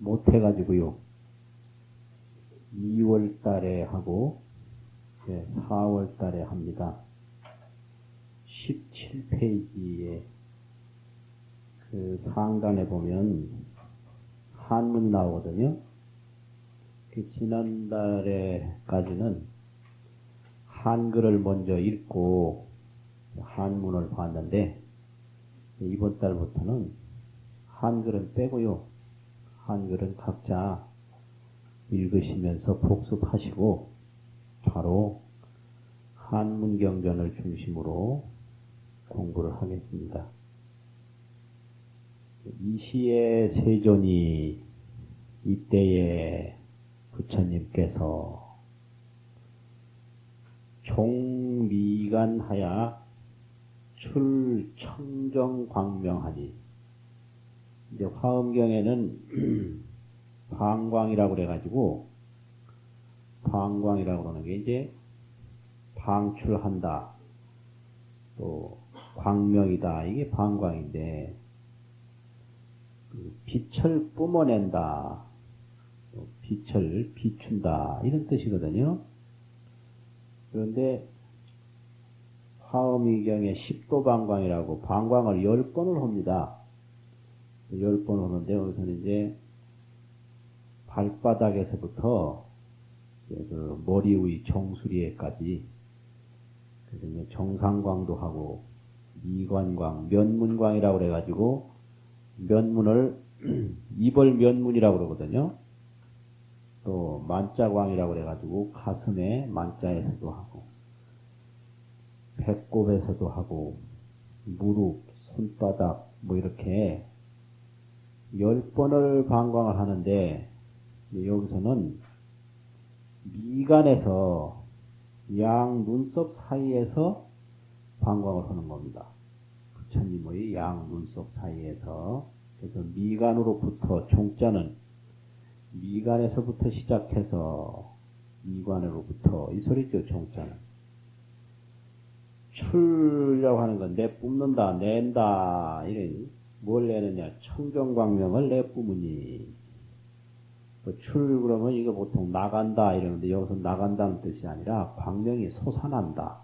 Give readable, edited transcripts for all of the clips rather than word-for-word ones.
못해가지고요. 2월 달에 하고, 4월 달에 합니다. 17페이지에 그 상단에 보면 한문이 나오거든요. 지난달에까지는 한글을 먼저 읽고 한문을 봤는데, 이번 달부터는 한글은 빼고요. 한글은 각자 읽으시면서 복습하시고 바로 한문경전을 중심으로 공부를 하겠습니다. 이시의 세존이 이때에 부처님께서 종미간하야 출청정광명하니, 이제 화엄경에는 방광이라고 그래가지고, 방광이라고 그러는 게 이제 방출한다, 또 광명이다, 이게 방광인데, 빛을 뿜어낸다, 빛을 비춘다, 이런 뜻이거든요. 그런데 화엄의경에 10도방광이라고 방광을 10번을 합니다. 10번 하는데, 여기서는 이제 발바닥에서부터 그 머리 위 정수리에까지, 그래서 이제 정상광도 하고, 미관광, 면문광이라고 그래가지고, 면문을 이벌면문이라고 그러거든요. 또 만자광이라고 그래가지고 가슴에 만자에서도 하고, 배꼽에서도 하고, 무릎, 손바닥 뭐 이렇게 10번을 방광을 하는데, 여기서는 미간에서 양 눈썹 사이에서 방광을 하는 겁니다. 부처님의 양 눈썹 사이에서. 그래서 미간으로부터, 종자는 미간에서부터 시작해서 미관으로부터, 이 소리죠, 종자는. 출이라고 하는 건 내뿜는다, 낸다, 이런, 뭘 내느냐, 청정광명을 내뿜으니. 출 그러면 이거 보통 나간다 이러는데, 여기서 나간다는 뜻이 아니라 광명이 솟아난다,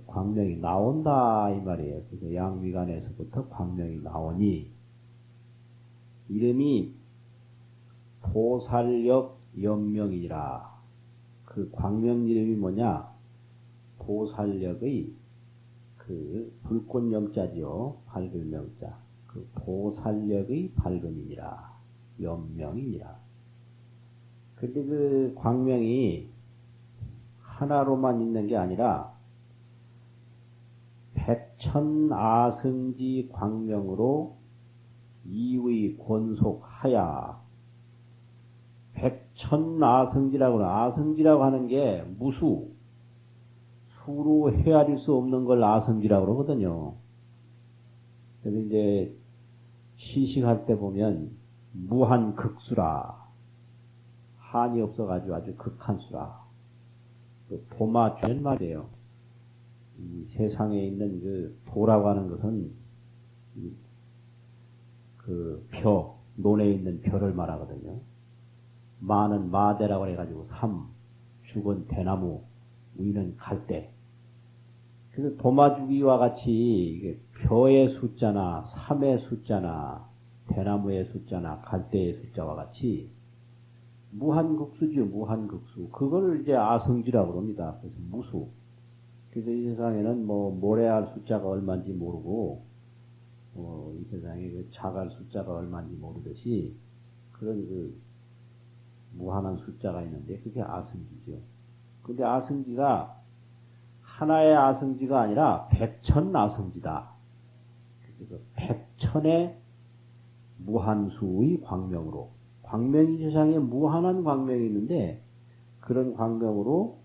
광명이 나온다 이 말이에요. 그래서 양미간에서부터 광명이 나오니, 이름이 보살력 연명이라. 그 광명 이름이 뭐냐? 보살력의 그 불꽃 영자지요, 밝은 영자. 그 보살력의 밝음이니라, 연명이니라. 근데 그 광명이 하나로만 있는 게 아니라 백천아승지 광명으로 이의 권속하야. 백천아승지라고 하는, 아승지라고 하는 게 무수, 수로 헤아릴 수 없는 걸 아승지라고 그러거든요. 그래서 이제 시식할 때 보면 무한극수라, 한이 없어가지고 아주 극한 수라. 그 도마주는 말이에요. 이 세상에 있는 그 도라고 하는 것은 그 벼, 논에 있는 벼를 말하거든요. 마는 마대라고 해가지고 삼, 죽은 대나무, 위는 갈대. 그래서 도마주기와 같이 이게 벼의 숫자나 삼의 숫자나 대나무의 숫자나 갈대의 숫자와 같이 무한극수지요, 무한극수. 그걸 이제 아성지라고 합니다. 그래서 무수. 그래서 이 세상에는 뭐 모래알 숫자가 얼마인지 모르고, 이 세상에 그 자갈 숫자가 얼마인지 모르듯이 그런 그 무한한 숫자가 있는데, 그게 아성지죠. 근데 아성지가 하나의 아성지가 아니라 백천 아성지다. 그래서 백천의 무한수의 광명으로, 광명이 세상에 무한한 광명이 있는데, 그런 광명으로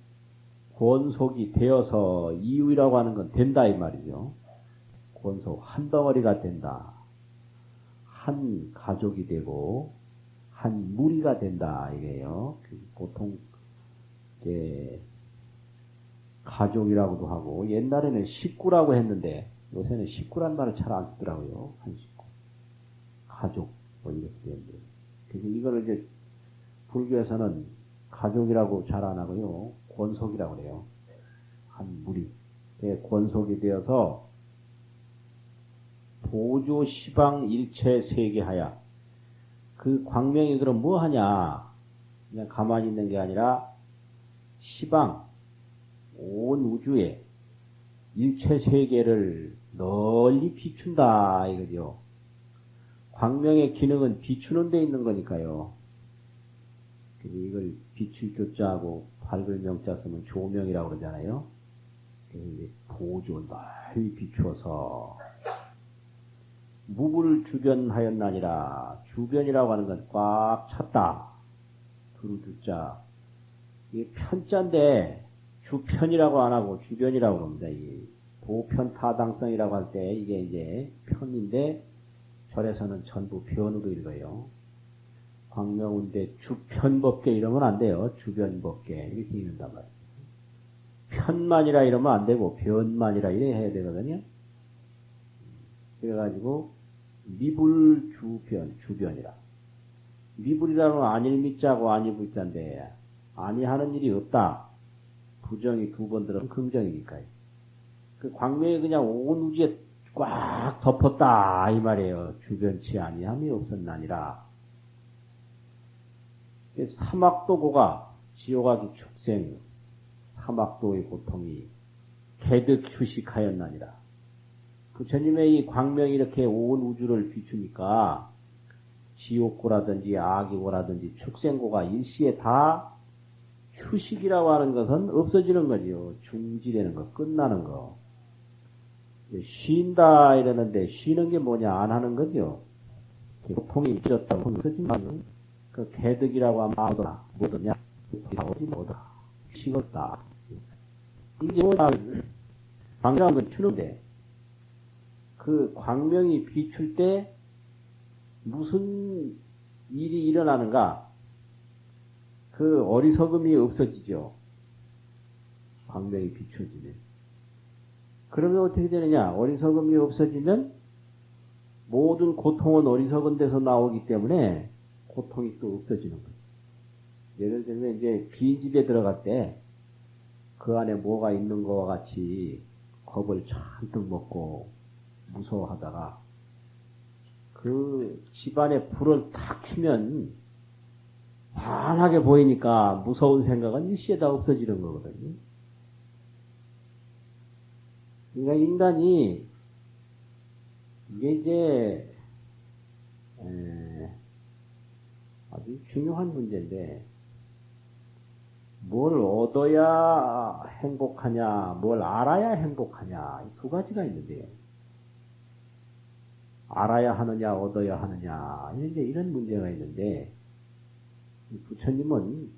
권속이 되어서, 이유라고 하는 건 된다 이 말이죠. 권속, 한 덩어리가 된다. 한 가족이 되고 한 무리가 된다 이래요. 보통 가족이라고도 하고, 옛날에는 식구라고 했는데 요새는 식구란 말을 잘 안 쓰더라고요. 한 식구, 가족 뭐 이렇게 되는데, 그래서 이거를 이제 불교에서는 가족이라고 잘 안 하고요. 권속이라고 그래요. 한 무리. 권속이 되어서 보조 시방 일체 세계하야. 그 광명이 그럼 뭐 하냐? 그냥 가만히 있는 게 아니라 시방, 온 우주에 일체 세계를 널리 비춘다 이거죠. 광명의 기능은 비추는 데 있는 거니까요. 그래서 이걸 비출 조자하고 밝을 명자 쓰면 조명이라고 그러잖아요. 그래서 이제 보조 널리 비추어서 무불 주변하였나니라. 주변이라고 하는 건 꽉 찼다. 두루 주자. 이게 편자인데 주편이라고 안 하고 주변이라고 그럽니다. 이 보편 타당성이라고 할 때 이게 이제 편인데 절에서는 전부 변으로 읽어요. 광명운대 주편법계 이러면 안 돼요. 주변법계 이렇게 읽는단 말이에요. 편만이라 이러면 안 되고 변만이라 이래 해야 되거든요. 그래가지고 미불주변 주변이라. 미불이라는 건 아닐 미자고 아니 불자인데 아니하는 일이 없다. 부정이 두 번 들어면 긍정이니까요. 그 광명이 그냥 온 우주에 꽉 덮었다 이 말이에요. 주변치 아니함이 없었나니라. 사막도고가 지옥하기 축생 사막도의 고통이 개득 휴식하였나니라. 부처님의 이 광명이 이렇게 온 우주를 비추니까 지옥고라든지 악이고라든지 축생고가 일시에 다 휴식이라고 하는 것은 없어지는 거지요. 중지되는 거, 끝나는 거. 쉰다 이러는데 쉬는 게 뭐냐 안 하는 거죠. 고통이 있었다고 없어지면 그 개득이라고 하면 뭐더라 뭐더냐 뭐더라 식었다. 이게 뭐냐 광명은 건 추는데 그 광명이 비출 때 무슨 일이 일어나는가? 그 어리석음이 없어지죠. 광명이 비춰지면. 그러면 어떻게 되느냐? 어리석음이 없어지면 모든 고통은 어리석은 데서 나오기 때문에 고통이 또 없어지는 거예요. 예를 들면 이제 빈 집에 들어갈 때 그 안에 뭐가 있는 것과 같이 겁을 잔뜩 먹고 무서워하다가 그 집안에 불을 탁 켜면 환하게 보이니까 무서운 생각은 일시에 다 없어지는 거거든요. 그러니까 인간이 이게 이제 아주 중요한 문제인데 뭘 얻어야 행복하냐, 뭘 알아야 행복하냐 이 두 가지가 있는데 알아야 하느냐, 얻어야 하느냐 이런 문제가 있는데 부처님은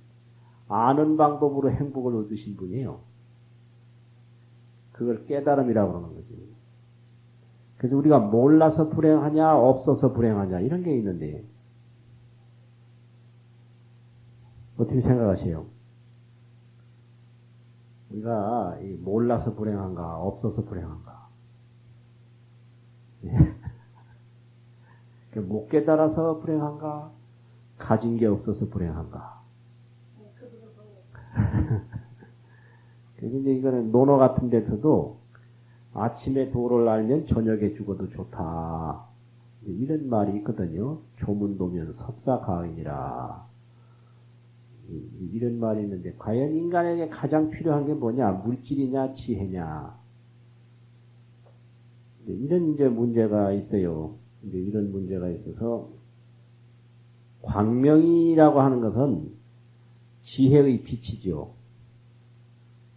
아는 방법으로 행복을 얻으신 분이에요. 그걸 깨달음이라고 그러는 거죠. 그래서 우리가 몰라서 불행하냐, 없어서 불행하냐 이런 게 있는데 어떻게 생각하세요? 우리가 몰라서 불행한가, 없어서 불행한가? 못 깨달아서 불행한가? 가진 게 없어서 불행한가? 그래서 이제 이거는 논어 같은 데서도 아침에 도를 알면 저녁에 죽어도 좋다. 이런 말이 있거든요. 조문도면 석사가인이라. 이런 말이 있는데 과연 인간에게 가장 필요한 게 뭐냐? 물질이냐, 지혜냐? 이런 이제 문제가 있어요. 이제 이런 문제가 있어서 광명이라고 하는 것은 지혜의 빛이죠.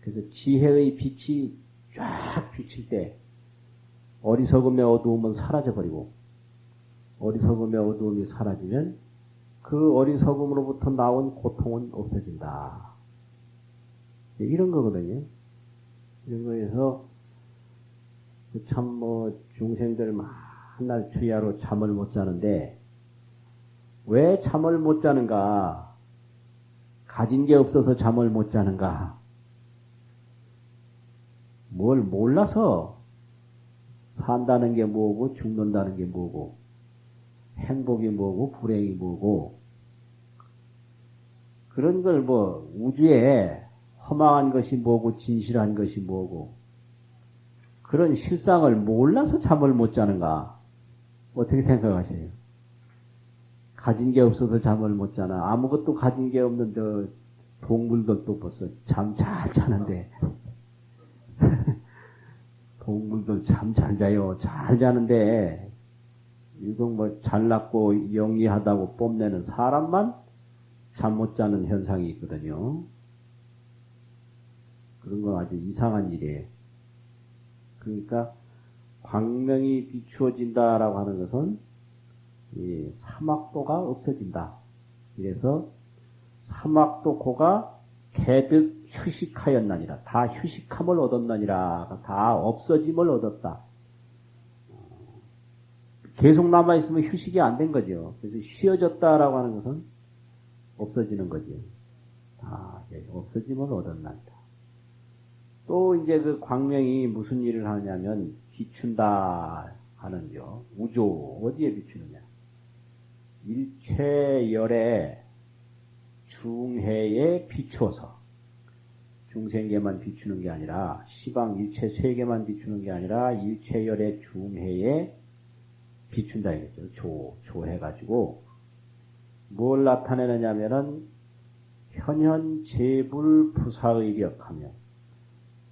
그래서 지혜의 빛이 쫙 비칠 때 어리석음의 어두움은 사라져버리고 어리석음의 어두움이 사라지면 그 어리석음으로부터 나온 고통은 없어진다. 이런 거거든요. 이런 거에서 참 중생들 맨날 주야로 잠을 못 자는데 왜 잠을 못 자는가? 가진 게 없어서 잠을 못 자는가? 뭘 몰라서 산다는 게 뭐고 죽는다는 게 뭐고 행복이 뭐고 불행이 뭐고 그런 걸 뭐, 우주에 허망한 것이 뭐고, 진실한 것이 뭐고, 그런 실상을 몰라서 잠을 못 자는가? 어떻게 생각하세요? 가진 게 없어서 잠을 못 자나? 아무것도 가진 게 없는 동물들도 벌써 잠 잘 자는데, 동물들 잠 잘 자요. 잘 자는데, 이거 뭐 잘났고 영리하다고 뽐내는 사람만 잠 못 자는 현상이 있거든요. 그런 건 아주 이상한 일이에요. 그러니까 광명이 비추어진다라고 하는 것은 이 사막도가 없어진다. 이래서 사막도고가 개득 휴식하였나니라. 다 휴식함을 얻었나니라. 다 없어짐을 얻었다. 계속 남아있으면 휴식이 안 된 거죠. 그래서 쉬어졌다라고 하는 것은 없어지는 거죠. 다 없어짐을 얻었나이다. 또 이제 그 광명이 무슨 일을 하냐면 비춘다 하는겨. 우조 어디에 비추느냐? 일체열의 중해에 비추어서 중생계만 비추는 게 아니라 시방 일체 세계만 비추는 게 아니라 일체열의 중해에 비춘다 이거죠. 조해가지고 뭘 나타내느냐면은 현현 재불 부사의력하며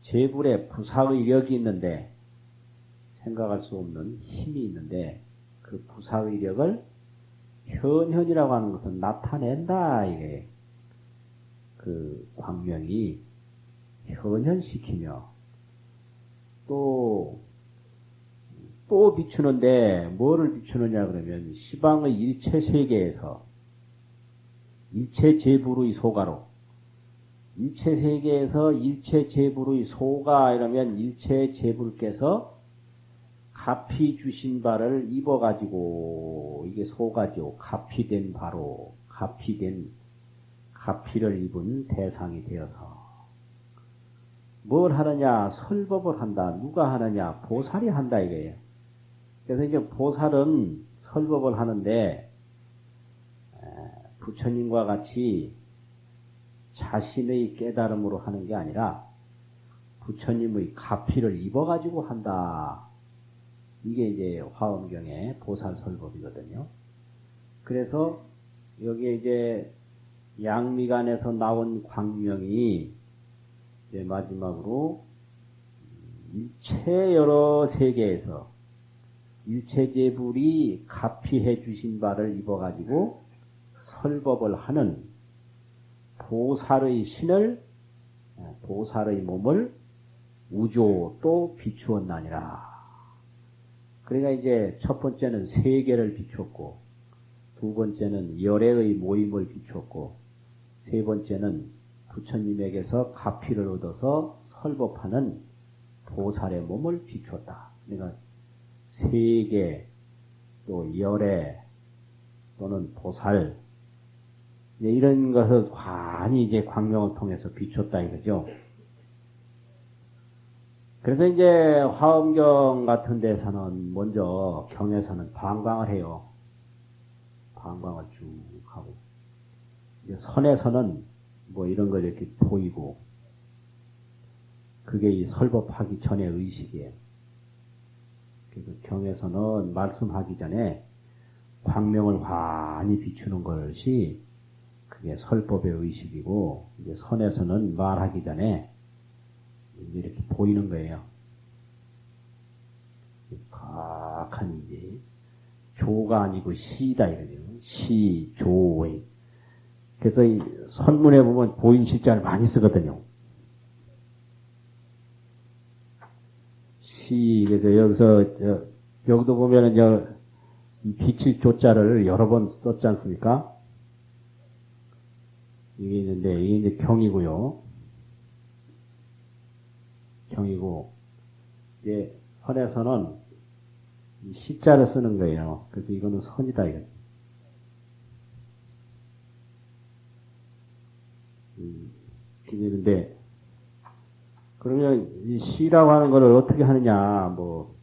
재불에 부사의력이 있는데 생각할 수 없는 힘이 있는데 그 부사의력을 현현이라고 하는 것은 나타낸다 이게 그 광명이 현현시키며 또 비추는데 뭐를 비추느냐 그러면 시방의 일체 세계에서 일체 재불의 소가로 일체 세계에서 일체 재불의 소가 이러면 일체 재불께서 가피 주신 바를 입어가지고 이게 소가죠. 가피된 바로 가피를 입은 대상이 되어서 뭘 하느냐 설법을 한다. 누가 하느냐 보살이 한다 이거예요. 그래서 이제 보살은 설법을 하는데 부처님과 같이 자신의 깨달음으로 하는 게 아니라 부처님의 가피를 입어가지고 한다. 이게 이제 화엄경의 보살설법이거든요. 그래서 여기에 이제 양미간에서 나온 광명이 이제 마지막으로 일체 여러 세계에서 일체재불이 가피해 주신 바를 입어가지고 설법을 하는 보살의 신을 보살의 몸을 우조 또 비추었나니라. 그러니까 이제 첫 번째는 세계를 비추었고 두 번째는 열애의 모임을 비추었고 세 번째는 부처님에게서 가피를 얻어서 설법하는 보살의 몸을 비추었다. 그러니까 세계 또 열애 또는 보살 이런 것을 관이 이제 광명을 통해서 비췄다 이거죠. 그래서 이제 화엄경 같은 데서는 먼저 경에서는 방광을 해요. 방광을 쭉 하고 이제 선에서는 뭐 이런 걸 이렇게 보이고 그게 이 설법하기 전의 의식이에요. 그래서 경에서는 말씀하기 전에 광명을 환히 비추는 것이 그게 설법의 의식이고 이제 선에서는 말하기 전에 이렇게 보이는 거예요. 각한 이제 조가 아니고 시다 이거죠. 시, 조. 그래서 이 선문에 보면 보인 시자를 많이 쓰거든요. 시, 그래서 여기서 여기도 보면은 이 빛의 조자를 여러 번 썼지 않습니까? 이게 있는데 이게 이제 경이고요. 경이고 이제 선에서는 이 시자를 쓰는 거예요. 그래서 이거는 선이다 이거. 근데 그러면 이 시라고 하는 거를 어떻게 하느냐? 뭐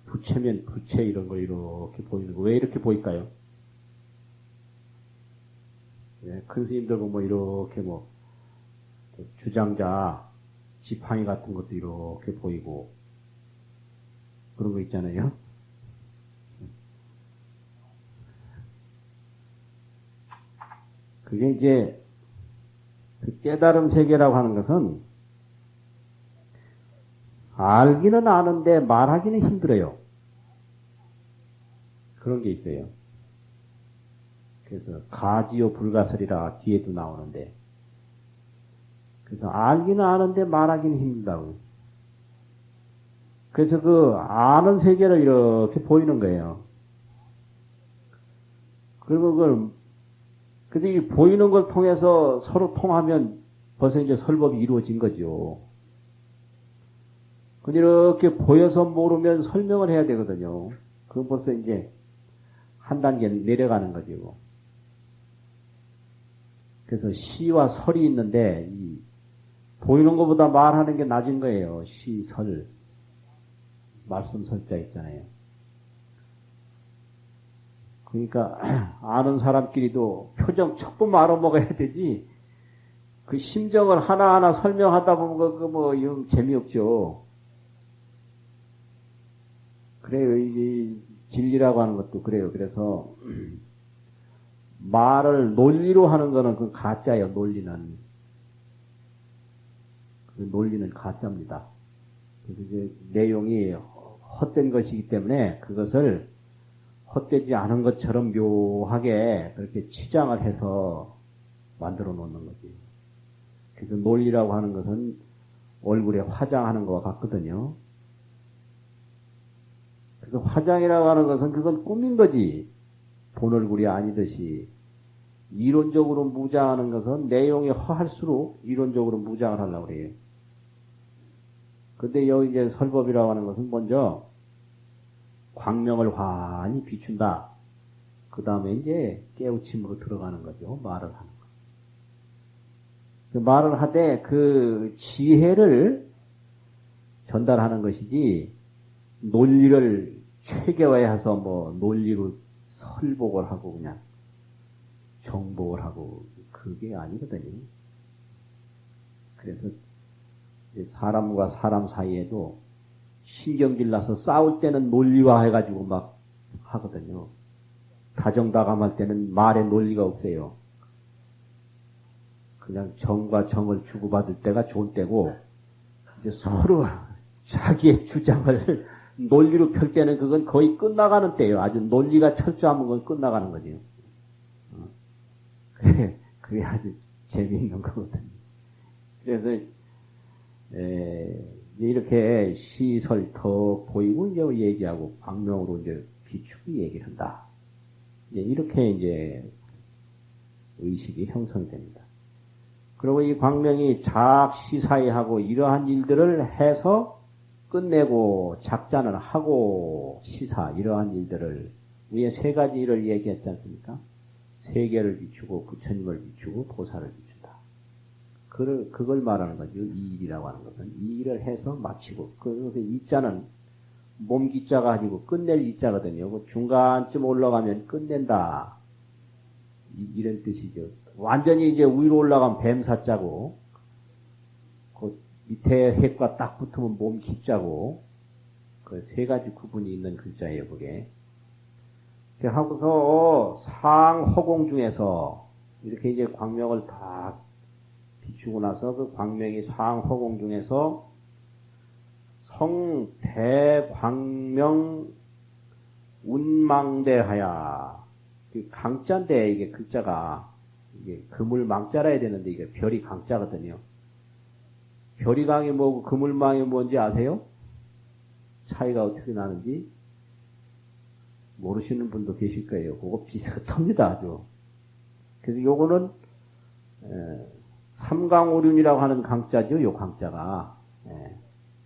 부채면 부채 이런 거 이렇게 보이는 거 왜 이렇게 보일까요? 예, 큰 스님들고 뭐 이렇게 뭐 주장자 지팡이 같은 것도 이렇게 보이고 그런 거 있잖아요. 그게 이제 그 깨달음 세계라고 하는 것은 알기는 아는데 말하기는 힘들어요. 그런 게 있어요. 그래서 가지요 불가설이라 뒤에도 나오는데 그래서 알기는 아는데 말하기는 힘들다고. 그래서 그 아는 세계를 이렇게 보이는 거예요. 그리고 그걸 근데 이 보이는 걸 통해서 서로 통하면 벌써 이제 설법이 이루어진 거죠. 근데 이렇게 보여서 모르면 설명을 해야 되거든요. 그건 벌써 이제 한 단계 내려가는 거죠. 그래서 시와 설이 있는데 이 보이는 것보다 말하는 게 낮은 거예요. 시, 설, 말씀, 설자 있잖아요. 그러니까 아는 사람끼리도 표정 척분 알아먹어야 되지. 그 심정을 하나하나 설명하다 보면 그 뭐 영 재미없죠. 그래요. 이 진리라고 하는 것도 그래요. 그래서 말을 논리로 하는 거는 그 가짜예요. 논리는 그 논리는 가짜입니다. 그래서 이제 내용이 헛된 것이기 때문에 그것을 헛되지 않은 것처럼 묘하게 그렇게 치장을 해서 만들어 놓는 거지. 그래서 논리라고 하는 것은 얼굴에 화장하는 것과 같거든요. 그래서 화장이라고 하는 것은 그건 꾸민 거지. 본 얼굴이 아니듯이. 이론적으로 무장하는 것은 내용이 허할수록 이론적으로 무장을 하려고 그래요. 근데 여기 이제 설법이라고 하는 것은 먼저 광명을 환히 비춘다. 그 다음에 이제 깨우침으로 들어가는 거죠. 말을 하는 거. 그 말을 하되 그 지혜를 전달하는 것이지 논리를 체계화해서 뭐 논리로 설복을 하고 그냥 정복을 하고 그게 아니거든요. 그래서 사람과 사람 사이에도 신경질 나서 싸울 때는 논리화 해가지고 막 하거든요. 다정다감할 때는 말에 논리가 없어요. 그냥 정과 정을 주고받을 때가 좋은 때고 이제 서로 자기의 주장을 논리로 펼 때는 그건 거의 끝나가는 때예요. 아주 논리가 철저하면 그건 끝나가는 거죠. 그게 아주 재미있는 거거든요. 그래서 이렇게 시설 더 보이고 이제 얘기하고 광명으로 이제 비추고 얘기를 한다. 이렇게 이제 의식이 형성됩니다. 그리고 이 광명이 작시사의하고 이러한 일들을 해서 끝내고 작자는 하고 시사 이러한 일들을 위에 세 가지 일을 얘기했지 않습니까? 세계를 비추고 부처님을 비추고 보살을 비춘다. 그걸 말하는 거죠. 이 일이라고 하는 것은 이 일을 해서 마치고 그래서 이자는 몸기자가 아니고 끝낼 이자거든요. 그 중간쯤 올라가면 끝낸다. 이런 뜻이죠. 완전히 이제 위로 올라가면 뱀사자고 그 밑에 핵과 딱 붙으면 몸기자고 그 세 가지 구분이 있는 글자예요. 그게. 하고서 상허공 중에서 이렇게 이제 광명을 다 비추고 나서 그 광명이 상허공 중에서 성대광명 운망대하야. 강자인데 이게 글자가 이게 그물망자라 해야 되는데 이게 별이 강자거든요. 별이 강이 뭐고 그물망이 뭔지 아세요? 차이가 어떻게 나는지 모르시는 분도 계실 거예요. 그거 비슷합니다, 아주. 그래서 요거는 삼강오륜이라고 하는 강자죠, 요 강자가.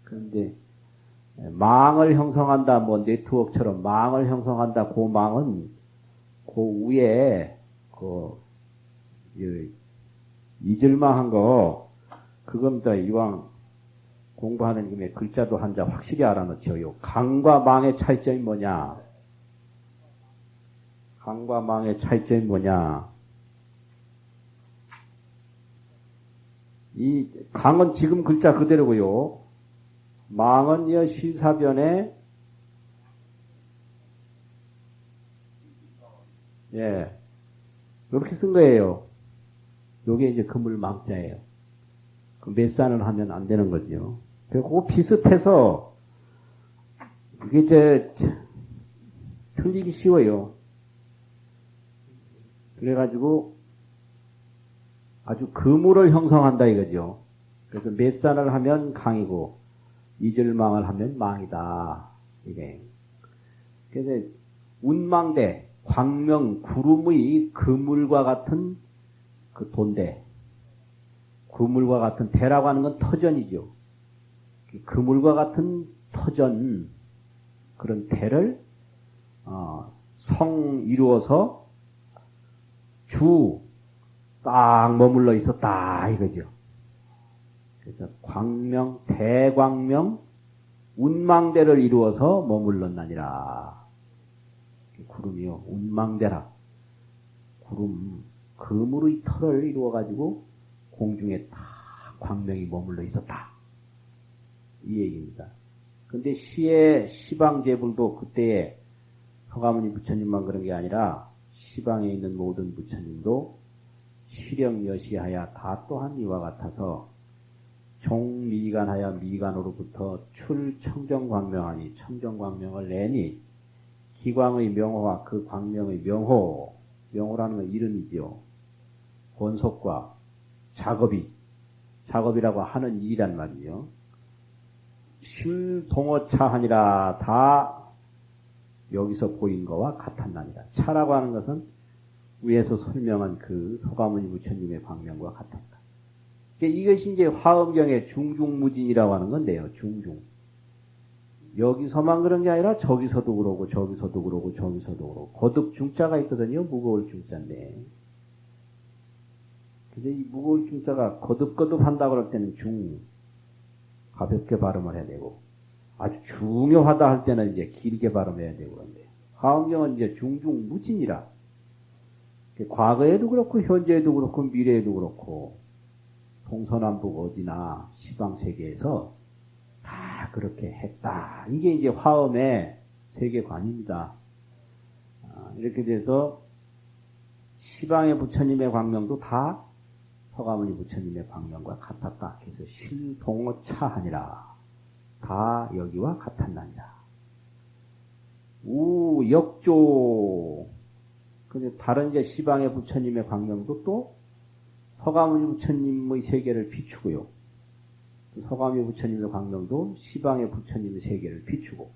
그런데 망을 형성한다, 뭐 네트워크처럼 망을 형성한다, 그 망은 그 위에 그 이질망한 거 그겁니다. 이왕 공부하는 김에 글자도 한자 확실히 알아놓죠. 요 강과 망의 차이점이 뭐냐? 강과 망의 차이점이 뭐냐? 이 강은 지금 글자 그대로고요. 망은 여 실사변에 예 이렇게 쓴 거예요. 요게 이제 그물 망자예요. 그 滅산을 하면 안 되는 거죠. 그거 비슷해서 그게 이제 틀리기 쉬워요. 그래가지고 아주 그물을 형성한다 이거죠. 그래서 滅산을 하면 강이고 이절망을 하면 망이다. 이게. 그래서 운망대, 광명, 구름의 그물과 같은 그 돈대. 그물과 같은 대라고 하는 건 터전이죠. 그물과 같은 터전, 그런 대를, 성 이루어서 딱 머물러 있었다, 이거죠. 그래서 광명, 대광명, 운망대를 이루어서 머물렀나니라. 구름이요, 운망대라. 구름, 그물의 털을 이루어가지고 공중에 딱 광명이 머물러 있었다. 이 얘기입니다. 근데 시방제불도 그때에 서가모니 부처님만 그런 게 아니라 시방에 있는 모든 부처님도 시령여시하야 다 또한 이와 같아서 종미간하여 미간으로부터 출청정광명하니 청정광명을 내니 기광의 명호와 그 광명의 명호라는 건 이름이지요. 권속과 작업이라고 하는 일이란 말이요. 실동어차하니라 다 여기서 보인 거와 같았나니라. 차라고 하는 것은 위에서 설명한 그 서가모니 부처님의 광명과 같았다. 이것이 이제 화엄경의 중중무진이라고 하는 건데요. 중중. 여기서만 그런 게 아니라 저기서도 그러고 저기서도 그러고 저기서도 그러고 거듭 중자가 있거든요. 무거울 중자인데. 근데 이 무거울 중자가 거듭거듭 한다 그럴 때는 중 가볍게 발음을 해야 되고 아주 중요하다 할 때는 이제 길게 발음해야 되고 그런데 화엄경은 이제 중중무진이라 과거에도 그렇고 현재에도 그렇고 미래에도 그렇고 동서남북 어디나 시방세계에서 다 그렇게 했다. 이게 이제 화엄의 세계관입니다. 이렇게 돼서 시방의 부처님의 광명도 다 서가모니 부처님의 광명과 같았다. 그래서 실동어차하니라. 다 여기와 같았나니라. 역조. 근데 다른 이제 시방의 부처님의 광명도 또 서가모니 부처님의 세계를 비추고요. 서가모니 부처님의 광명도 시방의 부처님의 세계를 비추고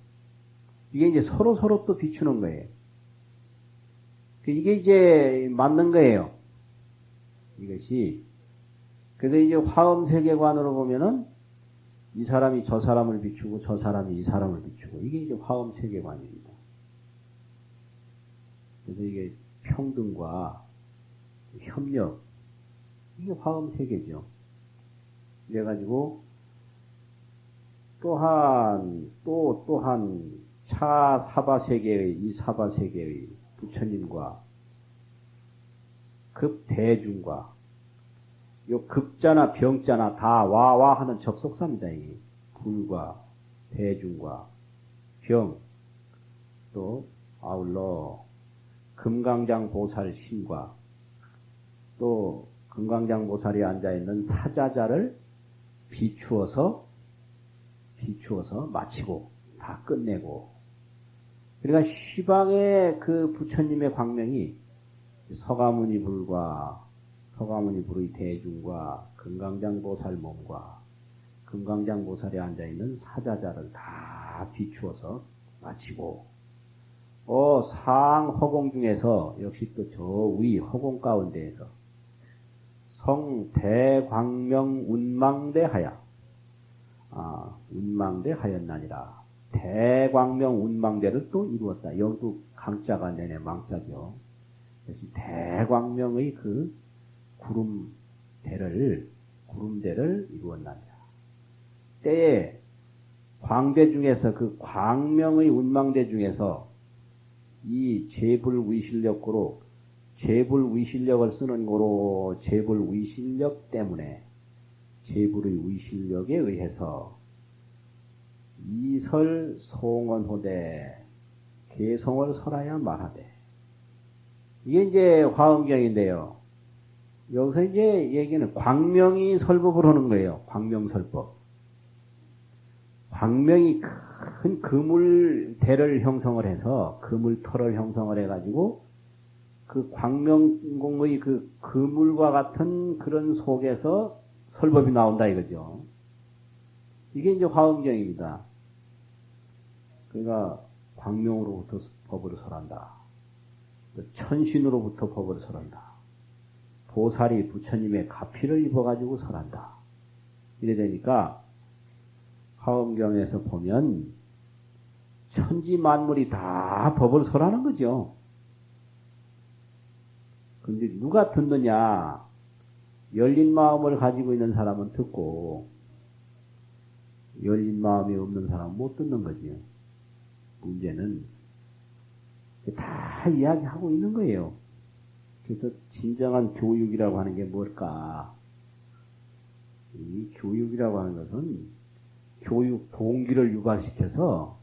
이게 이제 서로 또 비추는 거예요. 이게 이제 맞는 거예요. 이것이 그래서 이제 화엄 세계관으로 보면은 이 사람이 저 사람을 비추고 저 사람이 이 사람을 비추고 이게 이제 화엄 세계관입니다. 그래서 이게 평등과 협력 이게 화엄 세계죠. 그래가지고 또한 차 사바세계의 이 사바세계의 부처님과 급대중과 요 급자나 병자나 다 와와 하는 접속사입니다. 이게 불과 대중과 병 또 아울러 금강장 보살 신과 또 금강장 보살이 앉아있는 사자자를 비추어서 마치고 다 끝내고 그러니까 시방의 그 부처님의 광명이 서가모니 불과 서가모니 불의 대중과 금강장 보살 몸과 금강장 보살이 앉아있는 사자자를 다 비추어서 마치고 상허공 중에서 역시 또 저 위 허공 가운데에서 성대광명 운망대하야 운망대하였나니라. 대광명 운망대를 또 이루었다. 여기도 강자가 내내 망자죠. 그래서 대광명의 그 구름대를 이루었나니라. 때에 광대 중에서 그 광명의 운망대 중에서 이 재불위실력으로 재불위실력을 쓰는 거로 재불위실력 때문에 제불의 의실력에 의해서 이설 송언호대 개성을 설하여 말하되. 이게 이제 화엄경인데요. 여기서 이제 얘기는 광명이 설법을 하는 거예요. 광명설법. 광명이 큰 그물대를 형성을 해서 그물터를 형성을 해가지고 그 광명공의 그 그물과 같은 그런 속에서 설법이 나온다 이거죠. 이게 이제 화엄경입니다. 그러니까 광명으로부터 법을 설한다. 천신으로부터 법을 설한다. 보살이 부처님의 가피를 입어가지고 설한다. 이래 되니까 화엄경에서 보면 천지 만물이 다 법을 설하는 거죠. 근데 누가 듣느냐? 열린 마음을 가지고 있는 사람은 듣고 열린 마음이 없는 사람은 못 듣는 거지요. 문제는 다 이야기하고 있는 거예요. 그래서 진정한 교육이라고 하는 게 뭘까? 이 교육이라고 하는 것은 교육 동기를 유발시켜서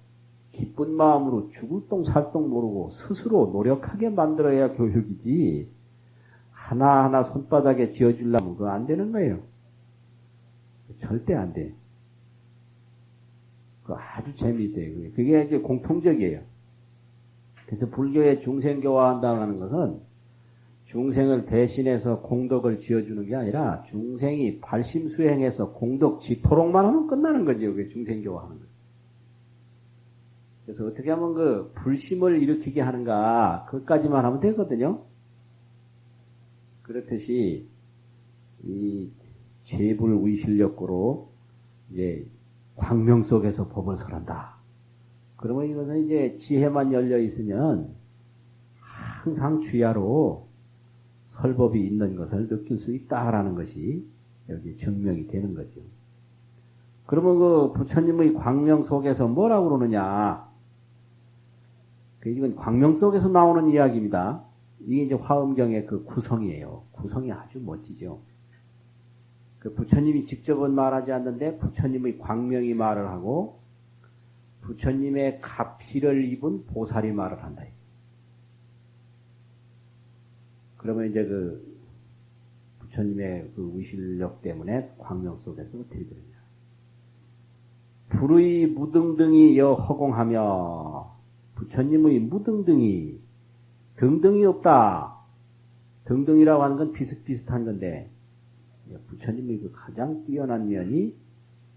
기쁜 마음으로 죽을 똥 살 똥 모르고 스스로 노력하게 만들어야 교육이지, 하나하나 손바닥에 쥐어주려면 그거 안 되는 거예요. 절대 안 돼. 그거 아주 재미있어요. 그게 이제 공통적이에요. 그래서 불교의 중생교화한다고 하는 것은 중생을 대신해서 공덕을 지어주는 게 아니라 중생이 발심수행해서 공덕 지토록만 하면 끝나는 거죠. 그게 중생교화하는 거죠. 그래서 어떻게 하면 그 불심을 일으키게 하는가, 그것까지만 하면 되거든요. 그렇듯이 이 제불의실력고로 이제 광명 속에서 법을 설한다. 그러면 이것은 이제 지혜만 열려 있으면 항상 주야로 설법이 있는 것을 느낄 수 있다라는 것이 여기 증명이 되는 거죠. 그러면 그 부처님의 광명 속에서 뭐라고 그러느냐? 이건 광명 속에서 나오는 이야기입니다. 이게 이제 화엄경의 그 구성이에요. 구성이 아주 멋지죠. 그 부처님이 직접은 말하지 않는데 부처님의 광명이 말을 하고 부처님의 가피를 입은 보살이 말을 한다. 그러면 이제 그 부처님의 그 의실력 때문에 광명 속에서 어떻게 되느냐. 불의 무등등이 여 허공하며, 부처님의 무등등이, 등등이 없다. 등등이라고 하는 건 비슷비슷한 건데, 부처님의 그 가장 뛰어난 면이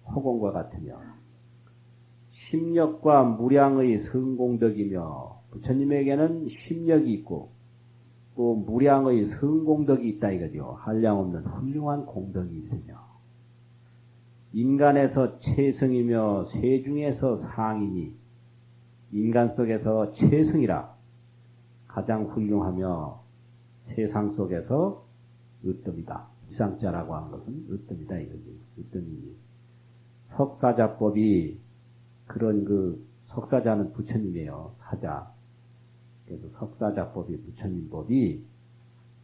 허공과 같으며, 심력과 무량의 성공덕이며, 부처님에게는 심력이 있고 또 무량의 성공덕이 있다 이거죠. 한량없는 훌륭한 공덕이 있으며, 인간에서 최성이며 세중에서 상이니, 인간 속에서 최성이라 가장 훌륭하며 세상 속에서 으뜸이다. 이상자라고 하는 것은 으뜸이다 이거지. 으뜸이니 석사자법이, 그런 그 석사자는 부처님이에요. 사자. 그래서 석사자법이 부처님 법이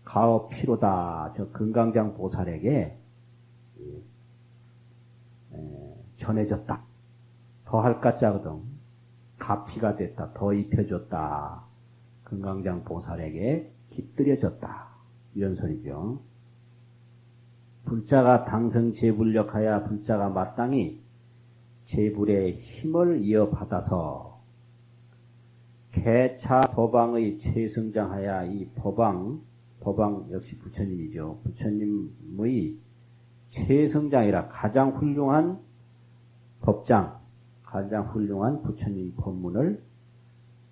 가업피로다. 저 금강장 보살에게 전해졌다. 더 할까 짜거든. 가피가 됐다. 더 입혀줬다. 금강장 보살에게 깃들여졌다. 이런 소리죠. 불자가 당성 제불력하여 불자가 마땅히 제불의 힘을 이어받아서 개차 법왕의 최성장하여, 이 법왕 역시 부처님이죠. 부처님의 최성장이라 가장 훌륭한 법장, 가장 훌륭한 부처님 법문을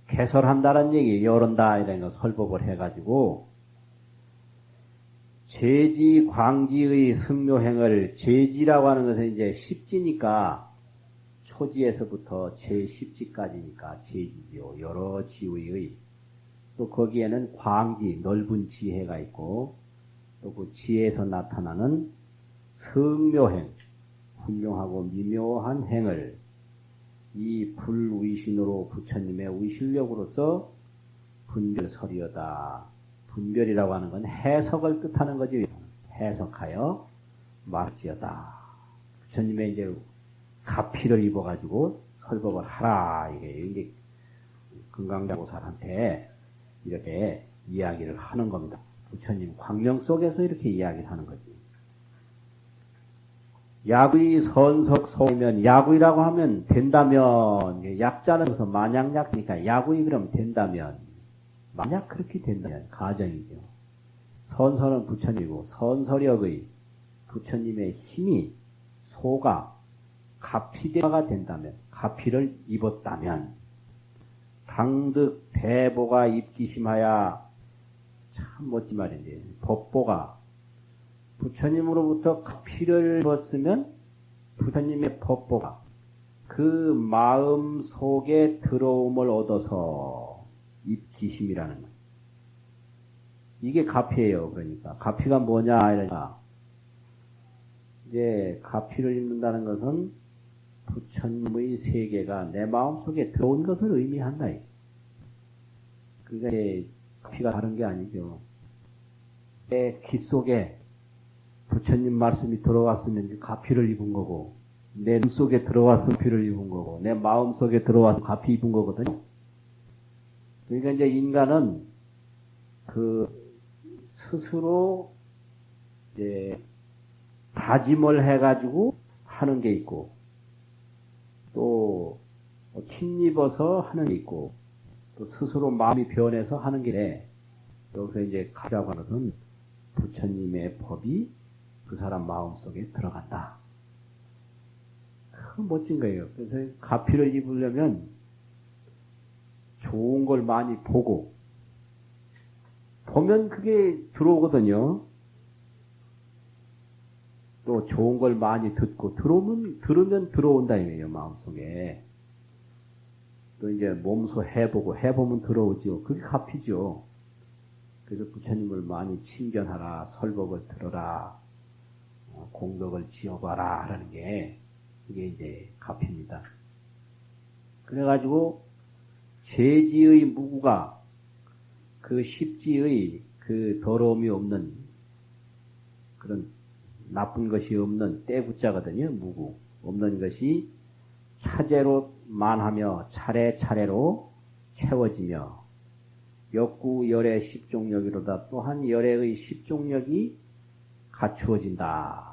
개설한다는 얘기, 열은다 이런 거 설법을 해가지고 제지 광지의 승묘행을, 제지라고 하는 것은 이제 십지니까 초지에서부터 제10지까지니까 제지지요. 여러 지위의, 또 거기에는 광지, 넓은 지혜가 있고, 또 그 지혜에서 나타나는 성묘행, 훌륭하고 미묘한 행을 이 불의신으로 부처님의 의실력으로서 분별설이여다. 분별이라고 하는 건 해석을 뜻하는 거지. 해석하여 말지어다. 부처님의 이제 가피를 입어가지고 설법을 하라. 이게 금강자고사한테 이렇게 이야기를 하는 겁니다. 부처님 광명 속에서 이렇게 이야기를 하는 거지. 야구이 선석소면, 야구이라고 하면 된다면, 약자는 그래서 만약 약이니까 야구이 그럼 된다면, 만약 그렇게 된다면 가정이죠. 선설은 부처님이고 선설력의 부처님의 힘이 소가 가피대가 된다면, 가피를 입었다면, 당득 대보가 입기심하야, 참 멋진 말인데, 법보가 부처님으로부터 가피를 입었으면 부처님의 법보가 그 마음 속에 들어옴을 얻어서 입기심이라는 거예요. 이게 가피예요. 그러니까 가피가 뭐냐 이러니까 이제 가피를 입는다는 것은 부처님의 세계가 내 마음 속에 들어온 것을 의미한다. 그게 가피가 다른 게 아니죠. 내 귀 속에 부처님 말씀이 들어왔으면 가피를 입은 거고, 내 눈 속에 들어왔으면 가피를 입은 거고, 내 마음 속에 들어와서 가피 입은 거거든요. 그러니까 이제 인간은 그 스스로 이제 다짐을 해가지고 하는 게 있고, 또 힘입어서 하는 게 있고, 또 스스로 마음이 변해서 하는 게 돼. 여기서 이제 가피라고 하는 것은 부처님의 법이 그 사람 마음속에 들어간다. 그 멋진 거예요. 그래서 가피를 입으려면 좋은 걸 많이 보면 그게 들어오거든요. 또 좋은 걸 많이 들으면 들어온다 이거예요, 마음속에. 또 이제 몸소 해보면 들어오죠. 그게 가피죠. 그래서 부처님을 많이 친견하라, 설법을 들어라, 공덕을 지어봐라 하는 게 그게 이제 가피입니다. 그래가지고 재지의 무구가 그 십지의 그 더러움이 없는 그런 나쁜 것이 없는 떼구자거든요. 무구 없는 것이 차제로 만하며 차례차례로 채워지며 역구 열의 십종력이로다. 또한 열의 십종력이 갖추어진다.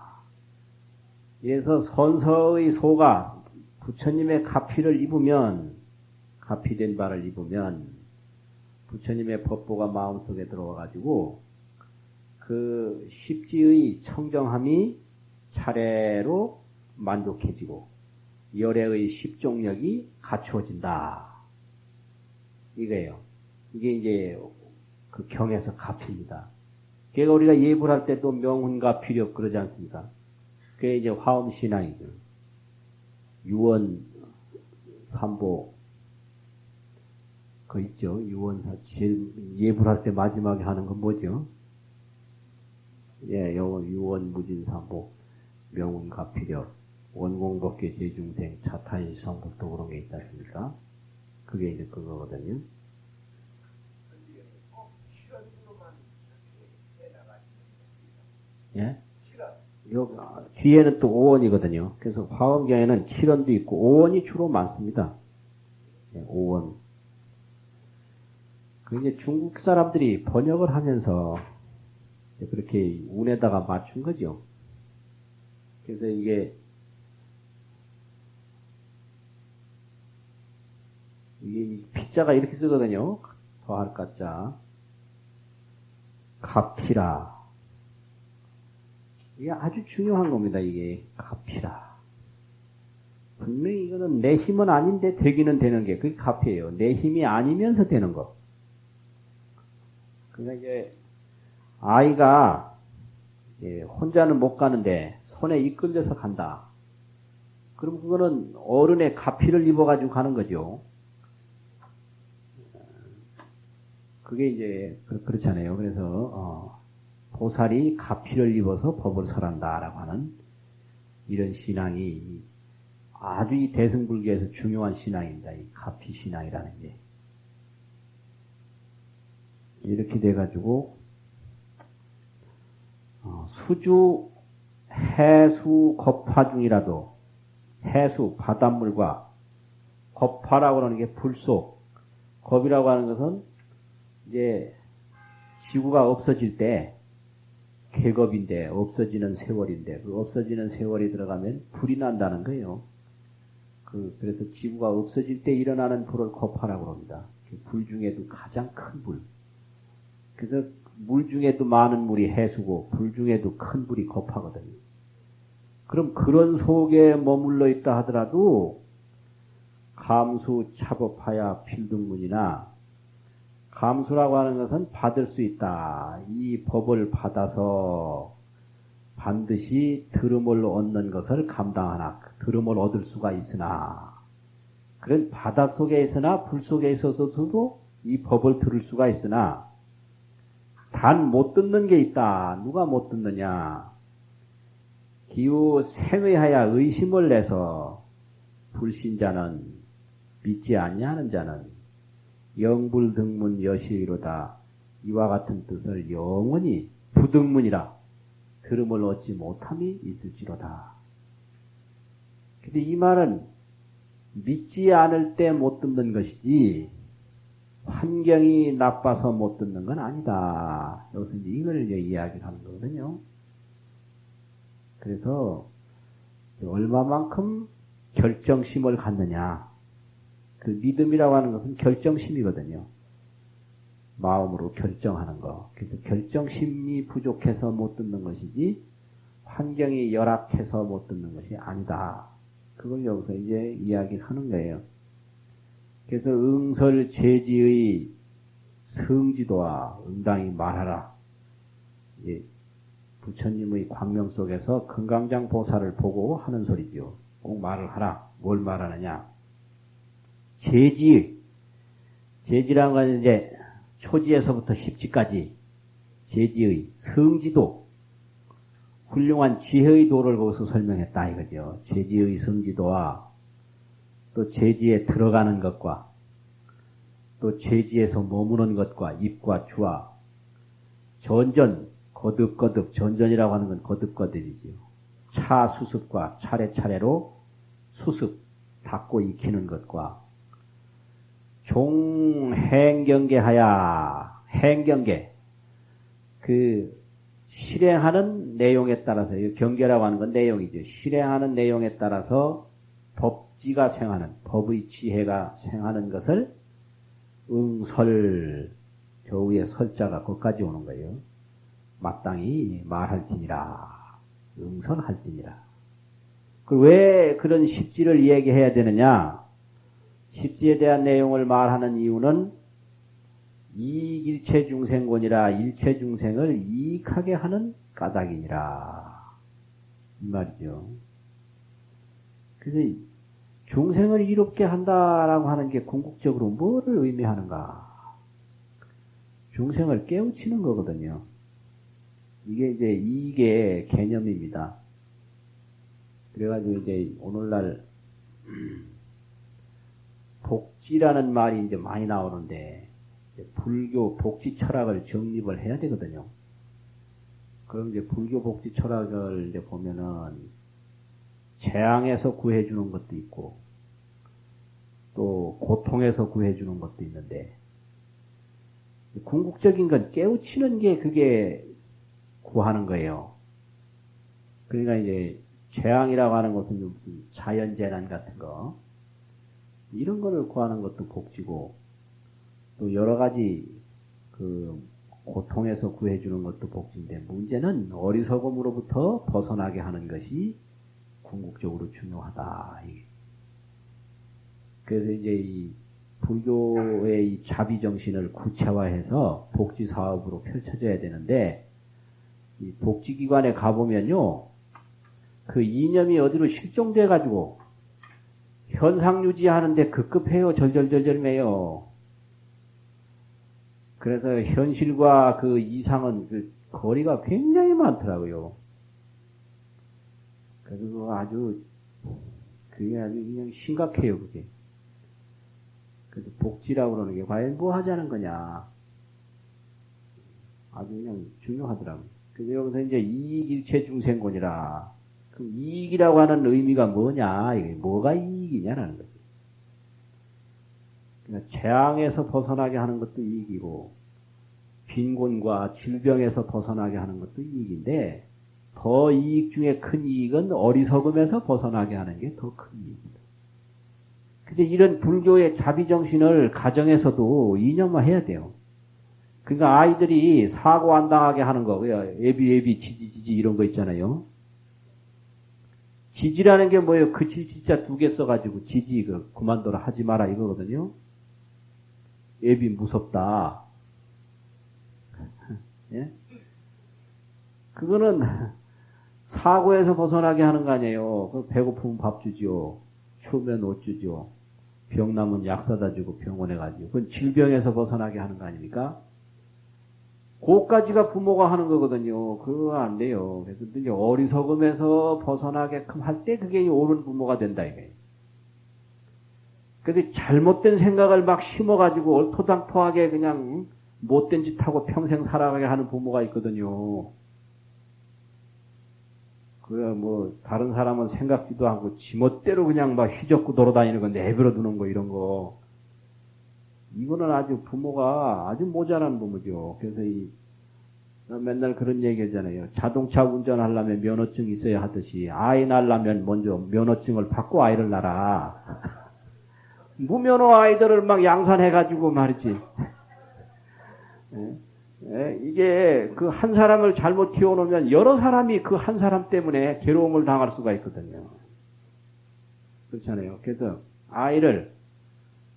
그래서 선서의 소가 부처님의 가피를 입으면, 가피된 바를 입으면 부처님의 법보가 마음속에 들어와가지고 그 십지의 청정함이 차례로 만족해지고 열의 십종력이 갖추어진다. 이거예요. 이게 이제 그 경에서 가피입니다. 그러니까 우리가 예불 할 때도 명훈과 피력 그러지 않습니까? 그게 이제 화엄신앙이죠. 유언 삼보 그 있죠. 유언 예불 할 때 마지막에 하는 건 뭐죠? 예, 유언 무진 삼보 명훈과 피력 원공법계 제중생 차타인 성불도 그런 게 있지 않습니까? 그게 이제 그거거든요. 예? 여기, 뒤에는 또 5원이거든요. 그래서 화엄경에는 7원도 있고 5원이 주로 많습니다. 예, 5원. 그 이제 중국 사람들이 번역을 하면서 그렇게 운에다가 맞춘 거죠. 그래서 이게 피자가 이렇게 쓰거든요. 더할 가자. 가피라. 이게 아주 중요한 겁니다. 이게 가피라. 분명히 이거는 내 힘은 아닌데 되기는 되는 게 그게 가피예요. 내 힘이 아니면서 되는 거. 그러니까 이제 아이가 혼자는 못 가는데 손에 이끌려서 간다. 그럼 그거는 어른의 가피를 입어가지고 가는 거죠. 그게 이제 그렇잖아요. 그래서 보살이 가피를 입어서 법을 설한다라고 하는 이런 신앙이 아주 이 대승불교에서 중요한 신앙입니다. 이 가피 신앙이라는 게. 이렇게 돼가지고 수주 해수 겁화 중이라도 해수 바닷물과 겁화라고 하는 게 불속, 겁이라고 하는 것은 이제 지구가 없어질 때 계겁인데 없어지는 세월인데 그 없어지는 세월이 들어가면 불이 난다는 거예요. 그래서 지구가 없어질 때 일어나는 불을 겁화라고 합니다. 불 중에도 가장 큰 불. 그래서 물 중에도 많은 물이 해수고 불 중에도 큰 불이 겁화거든요. 그럼 그런 속에 머물러 있다 하더라도 감수 차법하야 필등문이나 감수라고 하는 것은 받을 수 있다. 이 법을 받아서 반드시 들음을 얻는 것을 감당하나 들음을 얻을 수가 있으나 그런 바다 속에 있으나 불 속에 있어서도 이 법을 들을 수가 있으나 단 못 듣는 게 있다. 누가 못 듣느냐? 기우 생의하야 의심을 내서 불신자는 믿지 아니하는 자는 영불등문 여시이로다. 이와 같은 뜻을 영원히 부등문이라 들음을 얻지 못함이 있을지로다. 근데 이 말은 믿지 않을 때 못 듣는 것이지 환경이 나빠서 못 듣는 건 아니다. 여기서 이걸 이야기를 하는 거거든요. 그래서 얼마만큼 결정심을 갖느냐. 그 믿음이라고 하는 것은 결정심이거든요. 마음으로 결정하는 거. 그래서 결정심이 부족해서 못 듣는 것이지 환경이 열악해서 못 듣는 것이 아니다. 그걸 여기서 이제 이야기를 하는 거예요. 그래서 응설 제지의 성지도와 응당히 말하라. 이제 부처님의 광명 속에서 금강장 보살을 보고 하는 소리죠. 꼭 말을 하라. 뭘 말하느냐. 제지라는 건 이제 초지에서부터 십지까지 제지의 성지도, 훌륭한 지혜의 도를 거기서 설명했다 이거죠. 제지의 성지도와 또 제지에 들어가는 것과 또 제지에서 머무는 것과 입과 주와 전전, 거듭거듭, 전전이라고 하는 건 거듭거듭이죠. 차 수습과 차례차례로 수습, 닦고 익히는 것과 종행경계하야, 행경계, 실행하는 내용에 따라서, 경계라고 하는 건 내용이죠. 실행하는 내용에 따라서 법지가 생하는, 법의 지혜가 생하는 것을 응설, 저 위에 설자가 거기까지 오는 거예요. 마땅히 말할지니라, 응설할지니라. 왜 그런 십지를 얘기해야 되느냐? 십지에 대한 내용을 말하는 이유는 이익일체 중생권이라 일체 중생을 이익하게 하는 까닭이니라. 이 말이죠. 그래서 중생을 이롭게 한다라고 하는 게 궁극적으로 뭐를 의미하는가? 중생을 깨우치는 거거든요. 이게 이제 이익의 개념입니다. 그래가지고 이제 오늘날 복지라는 말이 이제 많이 나오는데 불교 복지 철학을 정립을 해야 되거든요. 그럼 이제 불교 복지 철학을 이제 보면은 재앙에서 구해주는 것도 있고 또 고통에서 구해주는 것도 있는데 궁극적인 건 깨우치는 게 그게 구하는 거예요. 그러니까 이제 재앙이라고 하는 것은 무슨 자연재난 같은 거 이런 거를 구하는 것도 복지고 또 여러 가지 그 고통에서 구해주는 것도 복지인데 문제는 어리석음으로부터 벗어나게 하는 것이 궁극적으로 중요하다. 그래서 이제 이 불교의 이 자비정신을 구체화해서 복지 사업으로 펼쳐져야 되는데 이 복지기관에 가보면요 그 이념이 어디로 실종돼 가지고 현상 유지하는데 급급해요. 절절절절 매요. 그래서 현실과 그 이상은 그 거리가 굉장히 많더라고요. 그래서 그게 아주 그냥 심각해요, 그게. 그래서 복지라고 그러는 게 과연 뭐 하자는 거냐. 아주 그냥 중요하더라고요. 그래서 여기서 이제 이익일체 중생곤이라. 그럼 이익이라고 하는 의미가 뭐냐? 이게 뭐가 이익이냐라는 거죠. 그러니까 재앙에서 벗어나게 하는 것도 이익이고, 빈곤과 질병에서 벗어나게 하는 것도 이익인데, 더 이익 중에 큰 이익은 어리석음에서 벗어나게 하는 게 더 큰 이익입니다. 그래서 이런 불교의 자비정신을 가정에서도 이념화해야 돼요. 그러니까 아이들이 사고 안 당하게 하는 거, 애비, 지지 이런 거 있잖아요. 지지라는 게 뭐예요? 그칠 진짜 2개 써가지고 지지, 그만둬라 하지 마라 이거거든요. 애비 무섭다. 예? 그거는 사고에서 벗어나게 하는 거 아니에요. 배고프면 밥 주지요. 추우면 옷 주지요. 병 나면 약 사다 주고 병원에 가지요. 그건 질병에서 벗어나게 하는 거 아닙니까? 그까지가 부모가 하는 거거든요. 그거 안 돼요. 그래서 이제 어리석음에서 벗어나게끔 할 때 그게 옳은 부모가 된다 이거예요. 그래서 잘못된 생각을 막 심어가지고 얼토당토하게 그냥 못된 짓 하고 평생 살아가게 하는 부모가 있거든요. 그래, 다른 사람은 생각지도 않고, 지멋대로 그냥 막 휘젓고 돌아다니는 거, 내버려 두는 거, 이런 거. 이거는 아주 부모가 아주 모자란 부모죠. 그래서 맨날 그런 얘기 하잖아요. 자동차 운전하려면 면허증이 있어야 하듯이, 아이 낳으려면 먼저 면허증을 받고 아이를 낳아. 무면허 아이들을 막 양산해가지고 말이지. 이게 그 한 사람을 잘못 키워놓으면 여러 사람이 그 한 사람 때문에 괴로움을 당할 수가 있거든요. 그렇잖아요. 그래서 아이를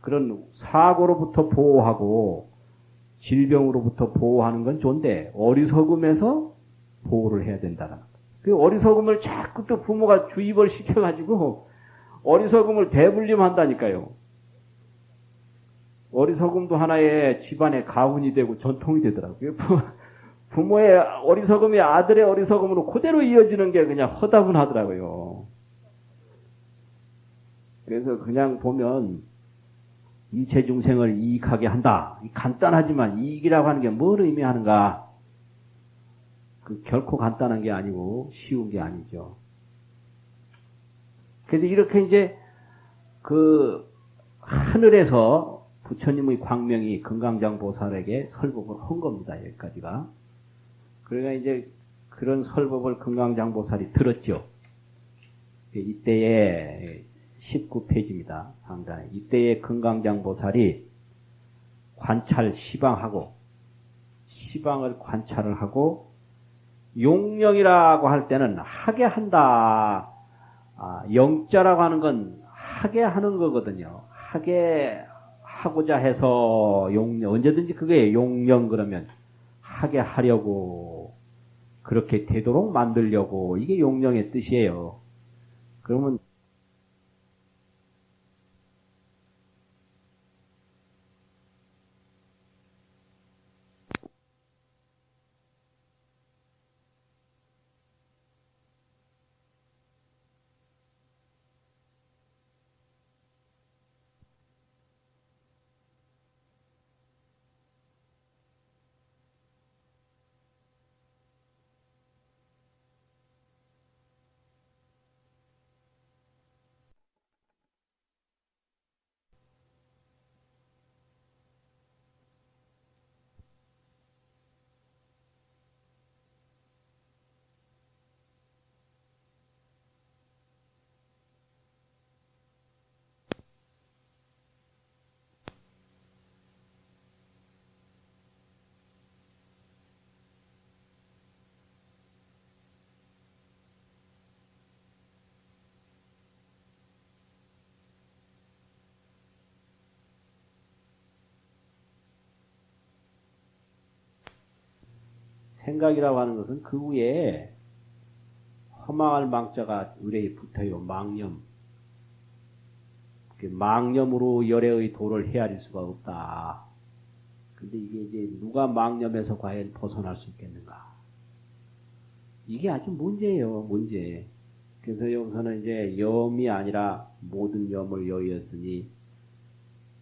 그런 사고로부터 보호하고 질병으로부터 보호하는 건 좋은데 어리석음에서 보호를 해야 된다는 거예요. 그 어리석음을 자꾸 또 부모가 주입을 시켜가지고 어리석음을 대불림한다니까요. 어리석음도 하나의 집안의 가훈이 되고 전통이 되더라고요. 부모의 어리석음이 아들의 어리석음으로 그대로 이어지는 게 그냥 허다분하더라고요. 그래서 그냥 보면 이체 중생을 이익하게 한다. 간단하지만 이익이라고 하는 게 뭘 의미하는가? 결코 간단한 게 아니고 쉬운 게 아니죠. 그래서 이렇게 이제 하늘에서 부처님의 광명이 금강장보살에게 설법을 한 겁니다. 여기까지가. 그러니까 이제 그런 설법을 금강장보살이 들었죠. 이때에 19페이지입니다. 상단에. 이때에 금강장보살이 관찰 시방하고 시방을 관찰을 하고 용령이라고 할 때는 하게 한다. 영자라고 하는 건 하게 하는 거거든요. 하게 하고자 해서 용령, 언제든지 그게 용령 그러면 하게 하려고 그렇게 되도록 만들려고 이게 용령의 뜻이에요. 그러면 생각이라고 하는 것은 그 위에 허망할 망자가 의뢰에 붙어요. 망념. 망념으로 열애의 도를 헤아릴 수가 없다. 근데 이게 이제 누가 망념에서 과연 벗어날 수 있겠는가? 이게 아주 문제예요, 문제. 그래서 여기서는 이제 염이 아니라 모든 염을 여의었으니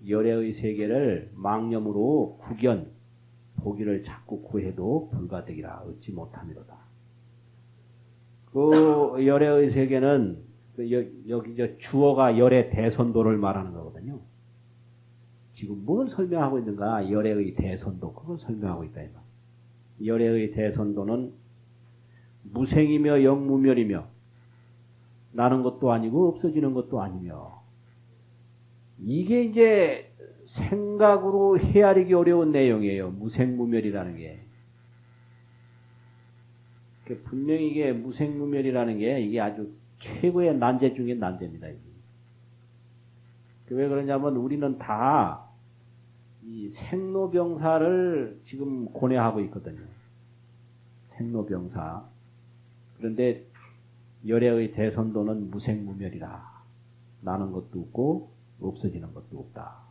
열애의 세계를 망념으로 보기를 자꾸 구해도 불가득이라 얻지 못함이로다. 그 열애의 세계는 여기 주어가 열애 대선도를 말하는 거거든요. 지금 뭘 설명하고 있는가? 열애의 대선도, 그걸 설명하고 있다. 열애의 대선도는 무생이며 영무멸이며 나는 것도 아니고 없어지는 것도 아니며, 이게 이제 생각으로 헤아리기 어려운 내용이에요. 무생무멸이라는 게. 분명히 이게 무생무멸이라는 게 이게 아주 최고의 난제 중에 난제입니다. 왜 그러냐면 우리는 다 이 생로병사를 지금 고뇌하고 있거든요. 생로병사. 그런데 열애의 대선도는 무생무멸이라. 나는 것도 없고 없어지는 것도 없다.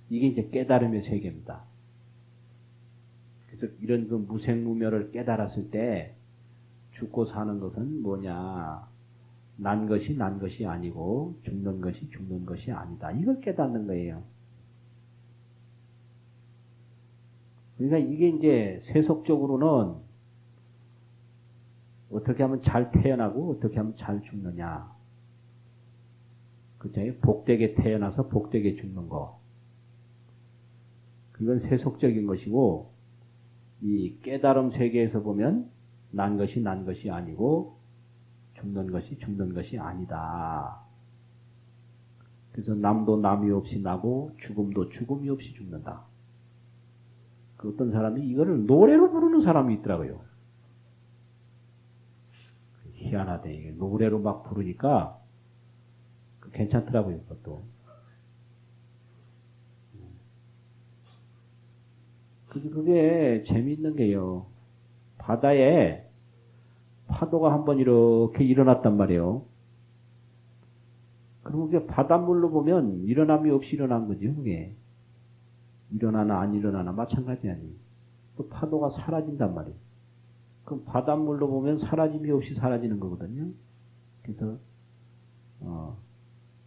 이게 이제 깨달음의 세계입니다. 그래서 이런 그 무생무멸을 깨달았을 때 죽고 사는 것은 뭐냐? 난 것이 난 것이 아니고 죽는 것이 죽는 것이 아니다. 이걸 깨닫는 거예요. 그러니까 이게 이제 세속적으로는 어떻게 하면 잘 태어나고 어떻게 하면 잘 죽느냐. 그죠? 복되게 태어나서 복되게 죽는 거. 그건 세속적인 것이고, 이 깨달음 세계에서 보면 난 것이 난 것이 아니고 죽는 것이 죽는 것이 아니다. 그래서 남도 남이 없이 나고 죽음도 죽음이 없이 죽는다. 그 어떤 사람이 이거를 노래로 부르는 사람이 있더라고요. 희한하대. 이게 노래로 막 부르니까 괜찮더라고요. 그것도. 그게 재미있는 게요. 바다에 파도가 한번 이렇게 일어났단 말이에요. 그리고 그게 바닷물로 보면 일어남이 없이 일어난 거죠. 그게. 일어나나 안 일어나나 마찬가지 아니에요. 또 파도가 사라진단 말이에요. 그럼 바닷물로 보면 사라짐이 없이 사라지는 거거든요. 그래서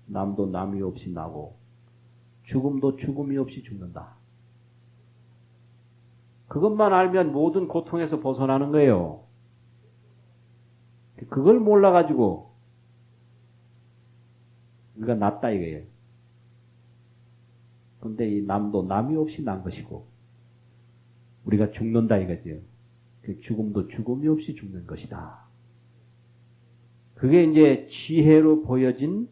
남도 남이 없이 나고 죽음도 죽음이 없이 죽는다. 그것만 알면 모든 고통에서 벗어나는 거예요. 그걸 몰라가지고 우리가 낫다 이거예요. 근데 이 남도 남이 없이 난 것이고 우리가 죽는다 이거죠. 그 죽음도 죽음이 없이 죽는 것이다. 그게 이제 지혜로 보여진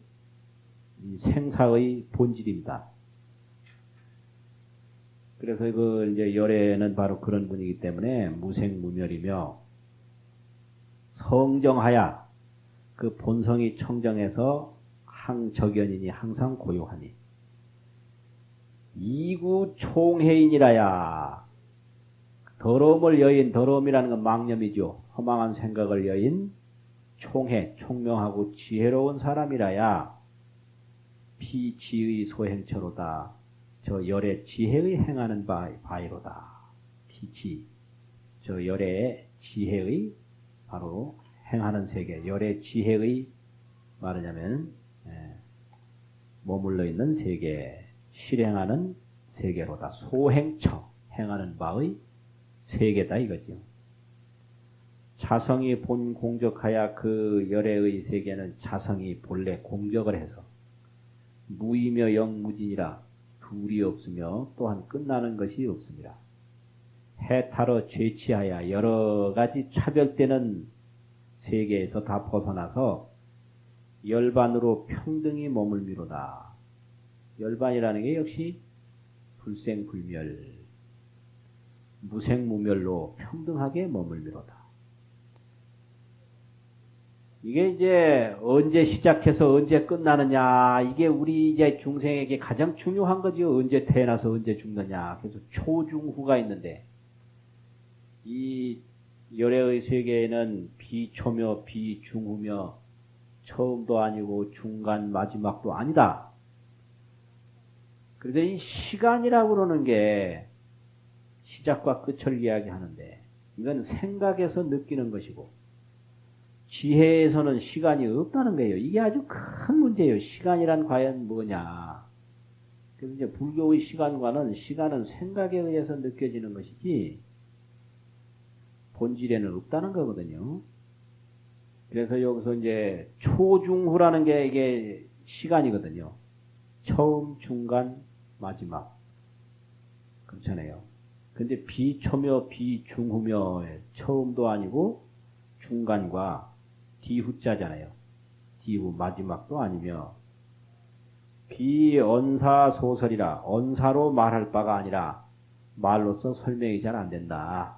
이 생사의 본질입니다. 그래서 그 이제 열애는 바로 그런 분이기 때문에 무생무멸이며 성정하야 그 본성이 청정해서 항적연이니 항상 고요하니 이구 총해인이라야 더러움을 여인 더러움이라는 건 망념이죠. 허망한 생각을 여인 총해 총명하고 지혜로운 사람이라야 피지의 소행처로다. 저 열의 지혜의 행하는 바이로다. 피지 저 열의 지혜의 바로 행하는 세계 열의 지혜의 말하자면 머물러 있는 세계 실행하는 세계로다. 소행처 행하는 바의 세계다 이거죠. 자성이 본 공적하야 그 열애의 세계는 자성이 본래 공적을 해서 무이며 영무진이라 둘이 없으며 또한 끝나는 것이 없습니다. 해탈어 죄치하야 여러 가지 차별되는 세계에서 다 벗어나서 열반으로 평등히 머물미로다. 열반이라는 게 역시 불생불멸, 무생무멸로 평등하게 머물미로다. 이게 이제 언제 시작해서 언제 끝나느냐, 이게 우리 이제 중생에게 가장 중요한 거죠. 언제 태어나서 언제 죽느냐. 그래서 초중후가 있는데, 이 열애의 세계에는 비초며 비중후며 처음도 아니고 중간 마지막도 아니다. 그래서 이 시간이라고 그러는 게 시작과 끝을 이야기하는데 이건 생각에서 느끼는 것이고 지혜에서는 시간이 없다는 거예요. 이게 아주 큰 문제예요. 시간이란 과연 뭐냐. 그래서 이제 불교의 시간과는 시간은 생각에 의해서 느껴지는 것이지 본질에는 없다는 거거든요. 그래서 여기서 이제 초중후라는 게 이게 시간이거든요. 처음, 중간, 마지막. 그렇잖아요. 근데 비초며 비중후며 처음도 아니고 중간과 뒤후자잖아요. 뒤후 마지막도 아니며 비언사소설이라 언사로 말할 바가 아니라 말로서 설명이 잘 안 된다.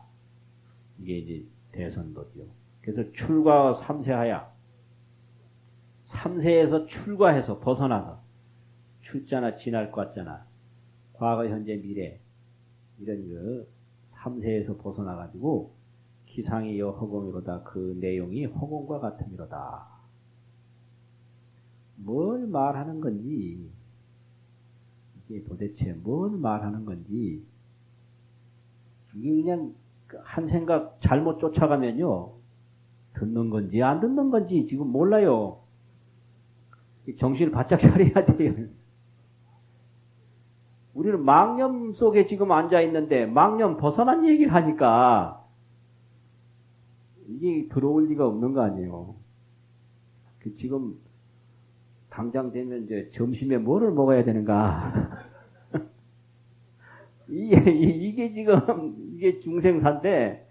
이게 이제 대선도죠. 그래서 출과 삼세하야. 삼세에서 출과해서 벗어나서 출자나 지날 과자나 과거, 현재, 미래 이런 그 삼세에서 벗어나가지고 기상이여 허공이로다. 그 내용이 허공과 같음이로다. 뭘 말하는 건지 이게 도대체 뭘 말하는 건지 이게 그냥 한 생각 잘못 쫓아가면요 듣는 건지 안 듣는 건지 지금 몰라요. 정신을 바짝 차려야 돼요. 우리는 망념 속에 지금 앉아 있는데 망념 벗어난 얘기를 하니까 이게 들어올 리가 없는 거 아니에요. 지금 당장 되면 이제 점심에 뭐를 먹어야 되는가? 이게 지금 이게 중생사인데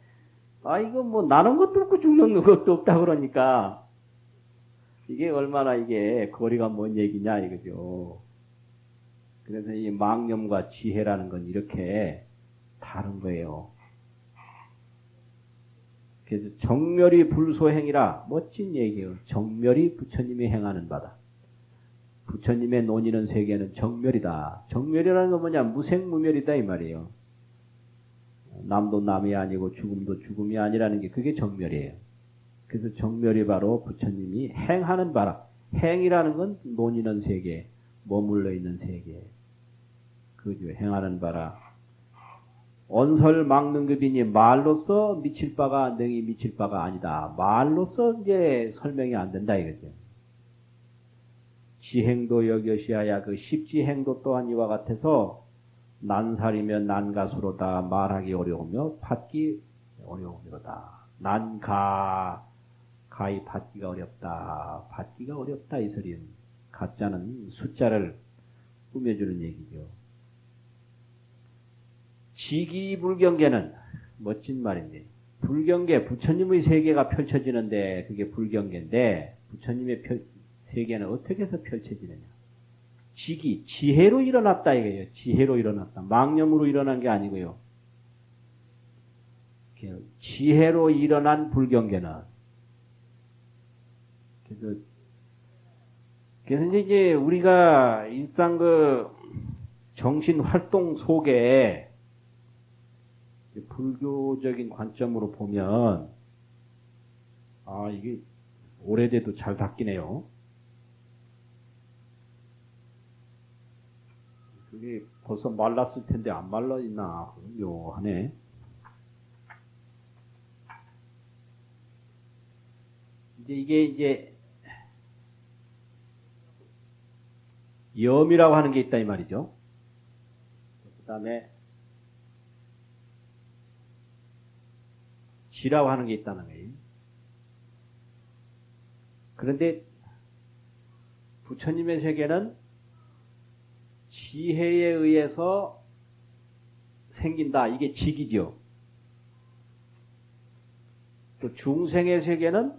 이거 뭐 나는 것도 없고 죽는 것도 없다 그러니까 이게 얼마나 이게 거리가 먼 얘기냐 이거죠. 그래서 이 망념과 지혜라는 건 이렇게 다른 거예요. 그래서 정멸이 불소행이라 멋진 얘기예요. 정멸이 부처님이 행하는 바다. 부처님의 논의는 세계는 정멸이다. 정멸이라는 건 뭐냐? 무생무멸이다 이 말이에요. 남도 남이 아니고 죽음도 죽음이 아니라는 게 그게 정멸이에요. 그래서 정멸이 바로 부처님이 행하는 바라. 행이라는 건 논의는 세계, 머물러 있는 세계. 그죠? 행하는 바라. 언설 막는급이니 말로써 미칠 바가 능히 미칠 바가 아니다. 말로써 이제 설명이 안 된다 이거죠. 지행도 여겨시하야 그 십지행도 또한 이와 같아서 난살이면 난가수로다. 말하기 어려우며 받기 어려우미로다. 가히 받기가 어렵다. 받기가 어렵다 이 소리는 가짜는 숫자를 꾸며주는 얘기죠. 지기불경계는 멋진 말인데 불경계 부처님의 세계가 펼쳐지는데 그게 불경계인데 부처님의 세계는 어떻게 해서 펼쳐지느냐. 지혜로 일어났다 이거예요. 지혜로 일어났다. 망념으로 일어난 게 아니고요. 지혜로 일어난 불경계는 그래서 이제 우리가 일상 그 정신 활동 속에 불교적인 관점으로 보면 이게 오래돼도 잘 닦이네요. 그게 벌써 말랐을 텐데 안 말라 있나 묘하네. 이게 염이라고 하는 게 있다 이 말이죠. 그 다음에 지라고 하는 게 있다는 거예요. 그런데 부처님의 세계는 지혜에 의해서 생긴다. 이게 직이죠. 또 중생의 세계는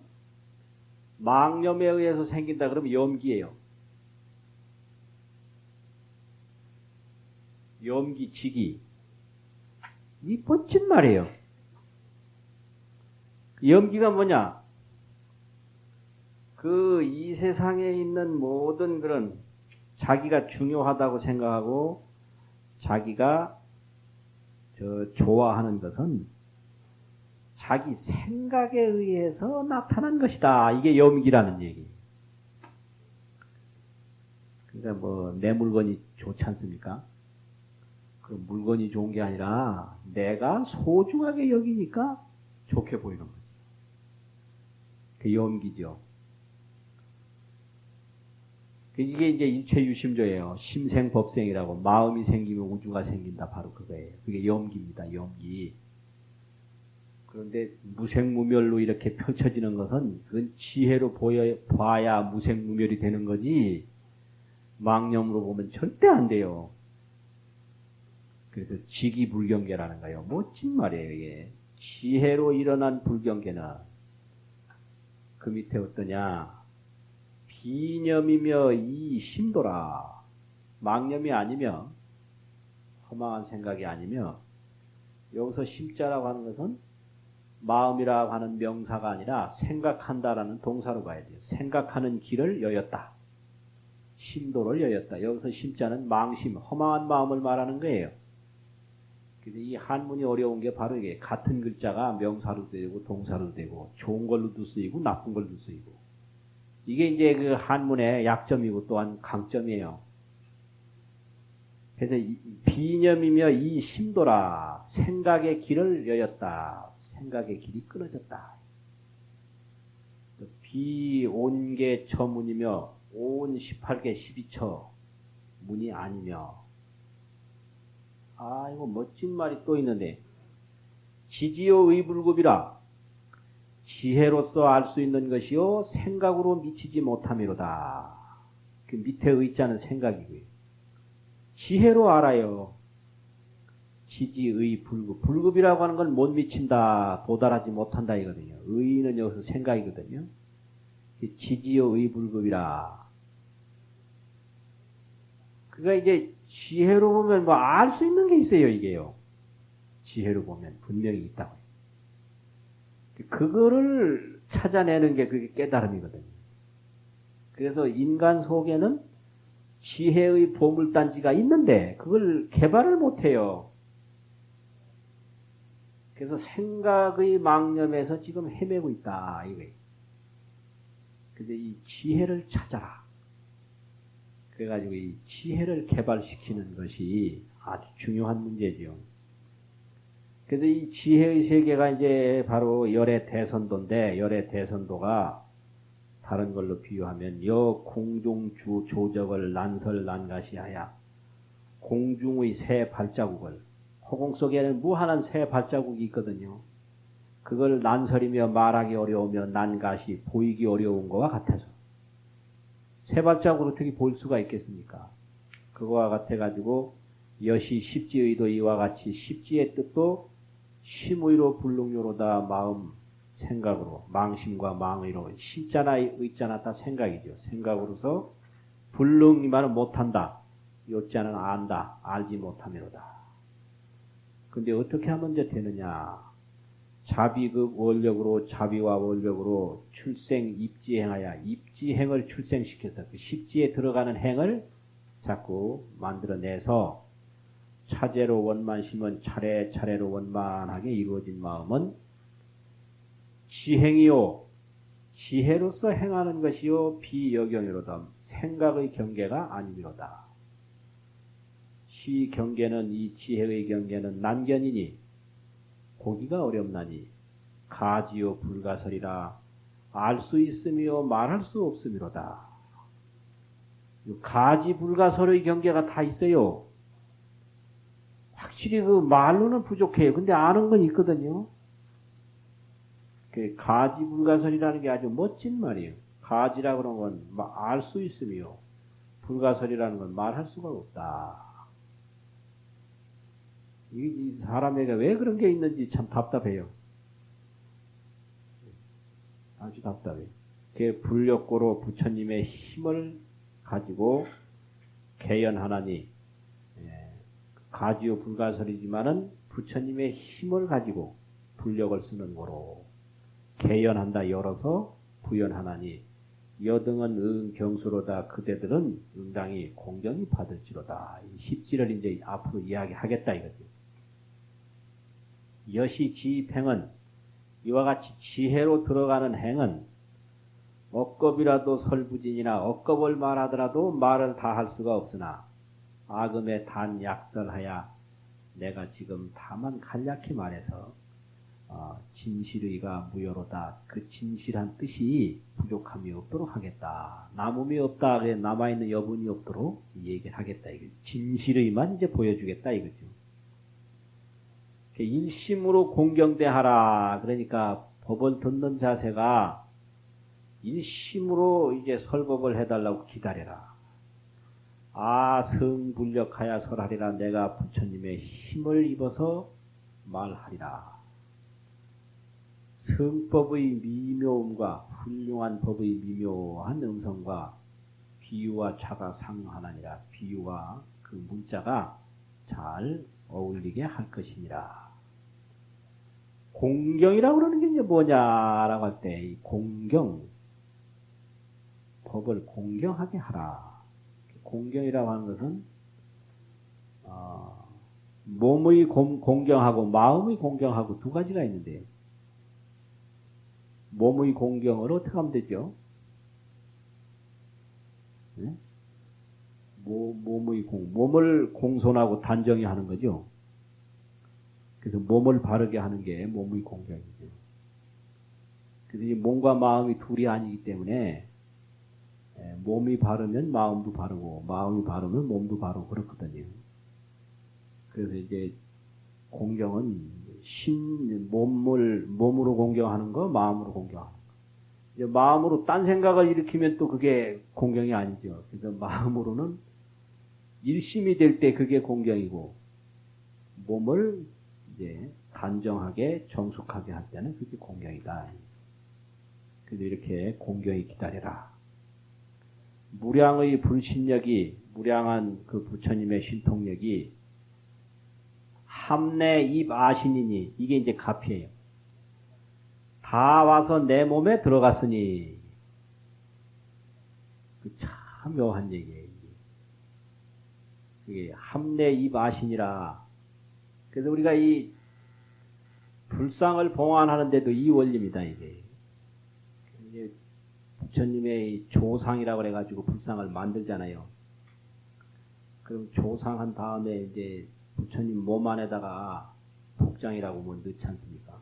망념에 의해서 생긴다. 그러면 염기예요. 염기, 직이. 이 멋진 말이에요. 염기가 뭐냐? 이 세상에 있는 모든 그런 자기가 중요하다고 생각하고 자기가 좋아하는 것은 자기 생각에 의해서 나타난 것이다. 이게 염기라는 얘기. 그러니까 내 물건이 좋지 않습니까? 그 물건이 좋은 게 아니라 내가 소중하게 여기니까 좋게 보이는 거죠. 그 염기죠. 이게 이제 일체유심조예요. 심생법생이라고. 마음이 생기면 우주가 생긴다. 바로 그거예요. 그게 염기입니다. 염기. 그런데 무생무멸로 이렇게 펼쳐지는 것은 그건 지혜로 봐야 무생무멸이 되는 거지 망념으로 보면 절대 안 돼요. 그래서 지기불경계라는 거예요. 멋진 말이에요. 이게. 지혜로 일어난 불경계는 그 밑에 어떠냐. 비념이며 이 심도라. 망념이 아니며 허망한 생각이 아니며 여기서 심자라고 하는 것은 마음이라고 하는 명사가 아니라 생각한다라는 동사로 봐야 돼요. 생각하는 길을 여였다. 심도를 여였다. 여기서 심자는 망심, 허망한 마음을 말하는 거예요. 그래서 이 한문이 어려운 게 바로 이게 같은 글자가 명사로 되고 동사로 되고 좋은 걸로도 쓰이고 나쁜 걸로도 쓰이고 이게 이제 그 한문의 약점이고 또한 강점이에요. 그래서 비념이며 이 심도라. 생각의 길을 여였다. 생각의 길이 끊어졌다. 비온계 처문이며 온 18개 12처 문이 아니며 이거 멋진 말이 또 있는데 지지요 의불급이라. 지혜로서 알 수 있는 것이요 생각으로 미치지 못함이로다. 그 밑에 의자는 생각이고요. 지혜로 알아요. 지지의 불급. 불급이라고 하는 건 못 미친다. 도달하지 못한다 이거든요. 의는 여기서 생각이거든요. 지지요 의불급이라. 그러니까 이제 지혜로 보면 뭐 알 수 있는 게 있어요. 이게요. 지혜로 보면 분명히 있다고. 그거를 찾아내는 게 그게 깨달음이거든요. 그래서 인간 속에는 지혜의 보물단지가 있는데 그걸 개발을 못해요. 그래서 생각의 망념에서 지금 헤매고 있다 이거예요. 근데 이 지혜를 찾아라. 그래가지고 이 지혜를 개발시키는 것이 아주 중요한 문제죠. 그래서 이 지혜의 세계가 이제 바로 열의 대선도인데, 열의 대선도가 다른 걸로 비유하면 여 공중주 조적을 난설난가시하야. 공중의 새 발자국을, 허공 속에는 무한한 새 발자국이 있거든요. 그걸 난설이며 말하기 어려우며 난가시 보이기 어려운 것과 같아서. 새 발자국을 어떻게 볼 수가 있겠습니까? 그거와 같아가지고 여시 십지의도 이와 같이 십지의 뜻도 심의로 불능요로다. 마음 생각으로 망심과 망의로 심자나 의자나 다 생각이죠. 생각으로서 불능 이 말은 못한다. 요자는 안다. 알지 못함이로다. 근데 어떻게 하면 이제 되느냐. 자비급 원력으로 자비와 원력으로 출생 입지행하여 입지행을 출생시켜서 그 십지에 들어가는 행을 자꾸 만들어내서 차제로 원만심은 차례차례로 원만하게 이루어진 마음은 지행이요. 지혜로서 행하는 것이요. 비여경이로다. 생각의 경계가 아니미로다. 시 경계는 이 지혜의 경계는 난견이니 보기가 어렵나니 가지요 불가설이라. 알 수 있으며 말할 수 없음이로다. 가지 불가설의 경계가 다 있어요. 확실히 그 말로는 부족해요. 근데 아는 건 있거든요. 그 가지 불가설이라는 게 아주 멋진 말이에요. 가지라고 그런 건 알 수 있으며 불가설이라는 건 말할 수가 없다. 이 사람에게 왜 그런 게 있는지 참 답답해요. 아주 답답해요. 그 불력고로 부처님의 힘을 가지고 개연하나니 가지요 불가설이지만은 부처님의 힘을 가지고 불력을 쓰는 거로 개연한다. 열어서 부연하나니 여등은 응경수로다. 그대들은 응당히 공정히 받을지로다. 이 십지를 이제 앞으로 이야기하겠다 이거죠. 여시 지입행은 이와 같이 지혜로 들어가는 행은 억겁이라도 설부진이나 억겁을 말하더라도 말을 다 할 수가 없으나 아금에 단 약설하야. 내가 지금 다만 간략히 말해서 진실의가 무여로다. 그 진실한 뜻이 부족함이 없도록 하겠다. 남음이 없다. 남아있는 여분이 없도록 얘기를 하겠다. 이거 진실의만 이제 보여주겠다 이거죠. 일심으로 공경대하라. 그러니까 법을 듣는 자세가 일심으로 이제 설법을 해달라고 기다려라. 성불력하야 설하리라. 내가 부처님의 힘을 입어서 말하리라. 성법의 미묘함과 훌륭한 법의 미묘한 음성과 비유와 차가 상하나니라. 비유와 그 문자가 잘 어울리게 할 것이니라. 공경이라고 그러는 게 이제 뭐냐라고 할 때, 이 공경, 법을 공경하게 하라. 공경이라고 하는 것은, 몸의 공경하고 마음의 공경하고 두 가지가 있는데, 몸의 공경을 어떻게 하면 되죠? 네? 몸을 공손하고 단정히 하는 거죠. 그래서 몸을 바르게 하는 게 몸의 공경이죠. 그래서 이 몸과 마음이 둘이 아니기 때문에 몸이 바르면 마음도 바르고 마음이 바르면 몸도 바르고 그렇거든요. 그래서 이제 공경은 몸으로 공경하는 거, 마음으로 공경하는 거. 이제 마음으로 딴 생각을 일으키면 또 그게 공경이 아니죠. 그래서 마음으로는 일심이 될 때 그게 공경이고, 몸을 이제 단정하게 정숙하게 할 때는 그게 공경이다. 그래서 이렇게 공경이 기다려라. 무량의 불신력이, 무량한 그 부처님의 신통력이 함내 입 아신이니, 이게 이제 가피예요. 다 와서 내 몸에 들어갔으니, 참 묘한 얘기예요. 이게 함내 입 아신이라. 그래서 우리가 이 불상을 봉안하는데도 이 원리입니다, 이게. 이제 부처님의 조상이라고 해가지고 불상을 만들잖아요. 그럼 조상한 다음에 이제 부처님 몸 안에다가 복장이라고 뭐 넣지 않습니까?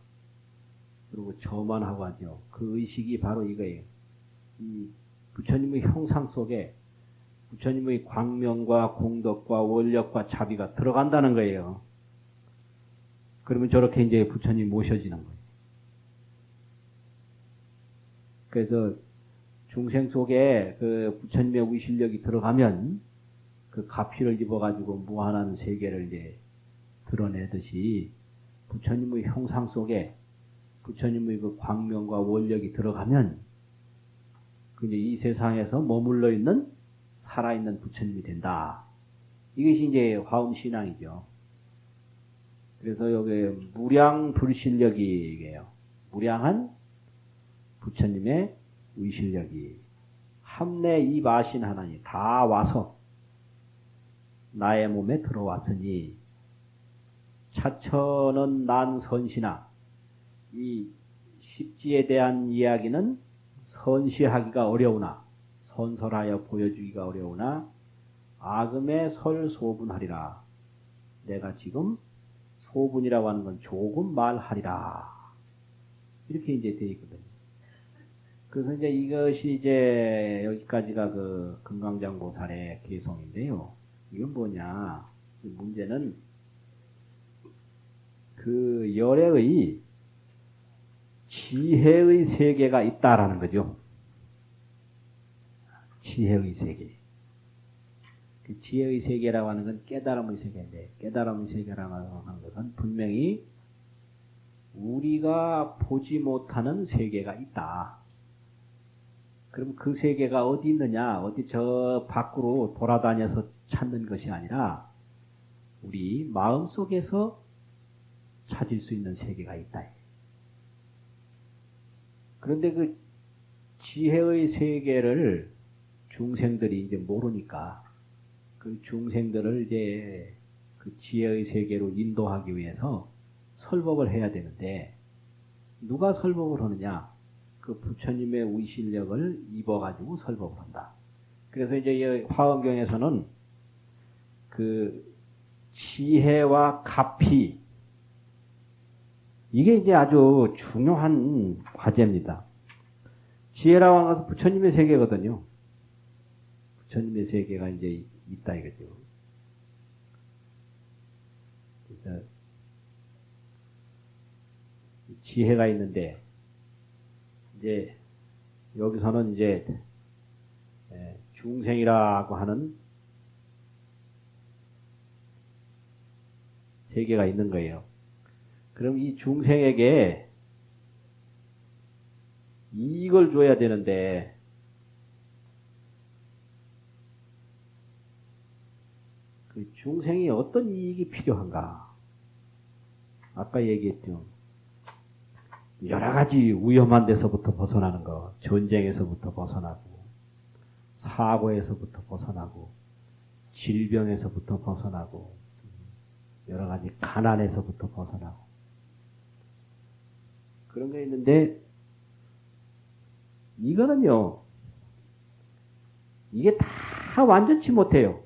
그리고 저만하고 하죠. 그 의식이 바로 이거예요. 이 부처님의 형상 속에 부처님의 광명과 공덕과 원력과 자비가 들어간다는 거예요. 그러면 저렇게 이제 부처님 모셔지는 거예요. 그래서 중생 속에 그 부처님의 위실력이 들어가면 그 가피를 입어가지고 무한한 세계를 이제 드러내듯이 부처님의 형상 속에 부처님의 그 광명과 원력이 들어가면 그 이제 이 세상에서 머물러 있는 살아있는 부처님이 된다. 이것이 이제 화엄신앙이죠. 그래서 여기 무량 불실력이 이게요. 무량한 부처님의 위실력이 함내 이바신 하나니 다 와서 나의 몸에 들어왔으니 차처는 난 선시나 이 십지에 대한 이야기는 선시하기가 어려우나 선설하여 보여주기가 어려우나 아금에 설소분하리라. 내가 지금 소분이라고 하는 건 조금 말하리라. 이렇게 이제 되어 있거든요. 그래서 이제 이것이 이제 여기까지가 그 금강장보살의 개성인데요. 이건 뭐냐? 문제는 그 열애의 지혜의 세계가 있다라는 거죠. 지혜의 세계. 그 지혜의 세계라고 하는 건 깨달음의 세계인데, 깨달음의 세계라고 하는 것은 분명히 우리가 보지 못하는 세계가 있다. 그럼 그 세계가 어디 있느냐? 어디 저 밖으로 돌아다녀서 찾는 것이 아니라 우리 마음속에서 찾을 수 있는 세계가 있다. 그런데 그 지혜의 세계를 중생들이 이제 모르니까 그 중생들을 이제 그 지혜의 세계로 인도하기 위해서 설법을 해야 되는데 누가 설법을 하느냐? 그 부처님의 위실력을 입어가지고 설법을 한다. 그래서 이제 이 화엄경에서는 그 지혜와 가피 이게 이제 아주 중요한 과제입니다. 지혜라고 하는 것은 부처님의 세계거든요. 부처님의 세계가 이제 있다 이거죠. 그래서 지혜가 있는데, 이제 여기서는 이제 중생이라고 하는 세계가 있는 거예요. 그럼 이 중생에게 이익을 줘야 되는데, 그 중생이 어떤 이익이 필요한가? 아까 얘기했죠. 여러 가지 위험한 데서부터 벗어나는 거, 전쟁에서부터 벗어나고, 사고에서부터 벗어나고, 질병에서부터 벗어나고, 여러 가지 가난에서부터 벗어나고, 그런 게 있는데, 이거는요, 이게 다 완전치 못해요.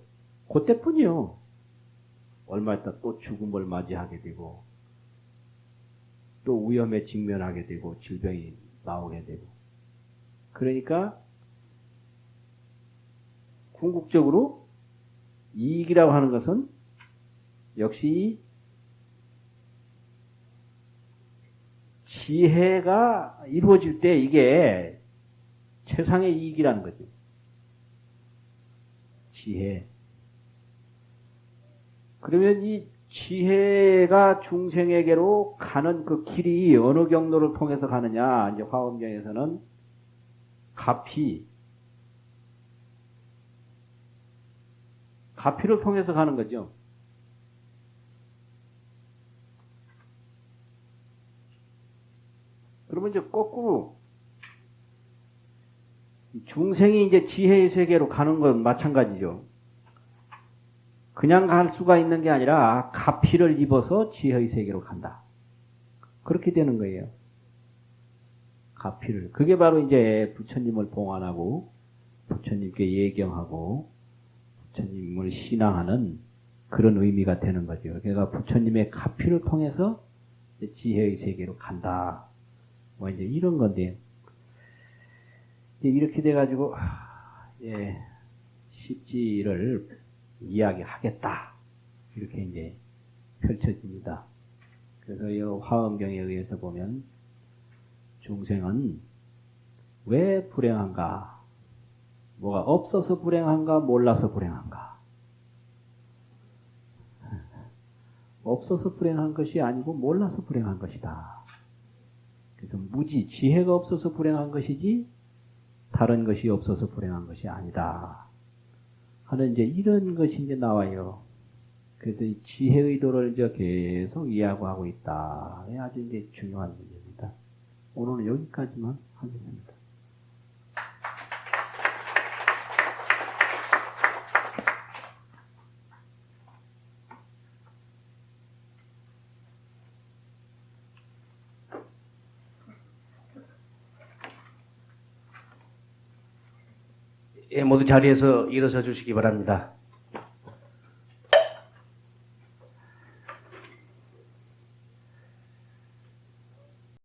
그때뿐이요. 얼마 있다 또 죽음을 맞이하게 되고, 또 위험에 직면하게 되고, 질병이 나오게 되고. 그러니까, 궁극적으로 이익이라고 하는 것은 역시 지혜가 이루어질 때 이게 최상의 이익이라는 거죠. 지혜. 그러면 이 지혜가 중생에게로 가는 그 길이 어느 경로를 통해서 가느냐? 이제 화엄경에서는 가피를 통해서 가는 거죠. 그러면 이제 거꾸로 중생이 이제 지혜의 세계로 가는 건 마찬가지죠. 그냥 갈 수가 있는 게 아니라 가피를 입어서 지혜의 세계로 간다. 그렇게 되는 거예요. 가피를. 그게 바로 이제 부처님을 봉안하고 부처님께 예경하고 부처님을 신앙하는 그런 의미가 되는 거죠. 그러니까 부처님의 가피를 통해서 지혜의 세계로 간다. 뭐 이제 이런 건데, 이제 이렇게 돼가지고, 십지를 이야기하겠다. 이렇게 이제 펼쳐집니다. 그래서 이 화엄경에 의해서 보면, 중생은 왜 불행한가? 뭐가 없어서 불행한가? 몰라서 불행한가? 없어서 불행한 것이 아니고 몰라서 불행한 것이다. 그래서 무지, 지혜가 없어서 불행한 것이지 다른 것이 없어서 불행한 것이 아니다 하는 이제 이런 것이 이제 나와요. 그래서 이 지혜의 도를 이제 계속 이야기하고 있다. 아주 이제 중요한 문제입니다. 오늘은 여기까지만 하겠습니다. 예, 모두 자리에서 일어서 주시기 바랍니다.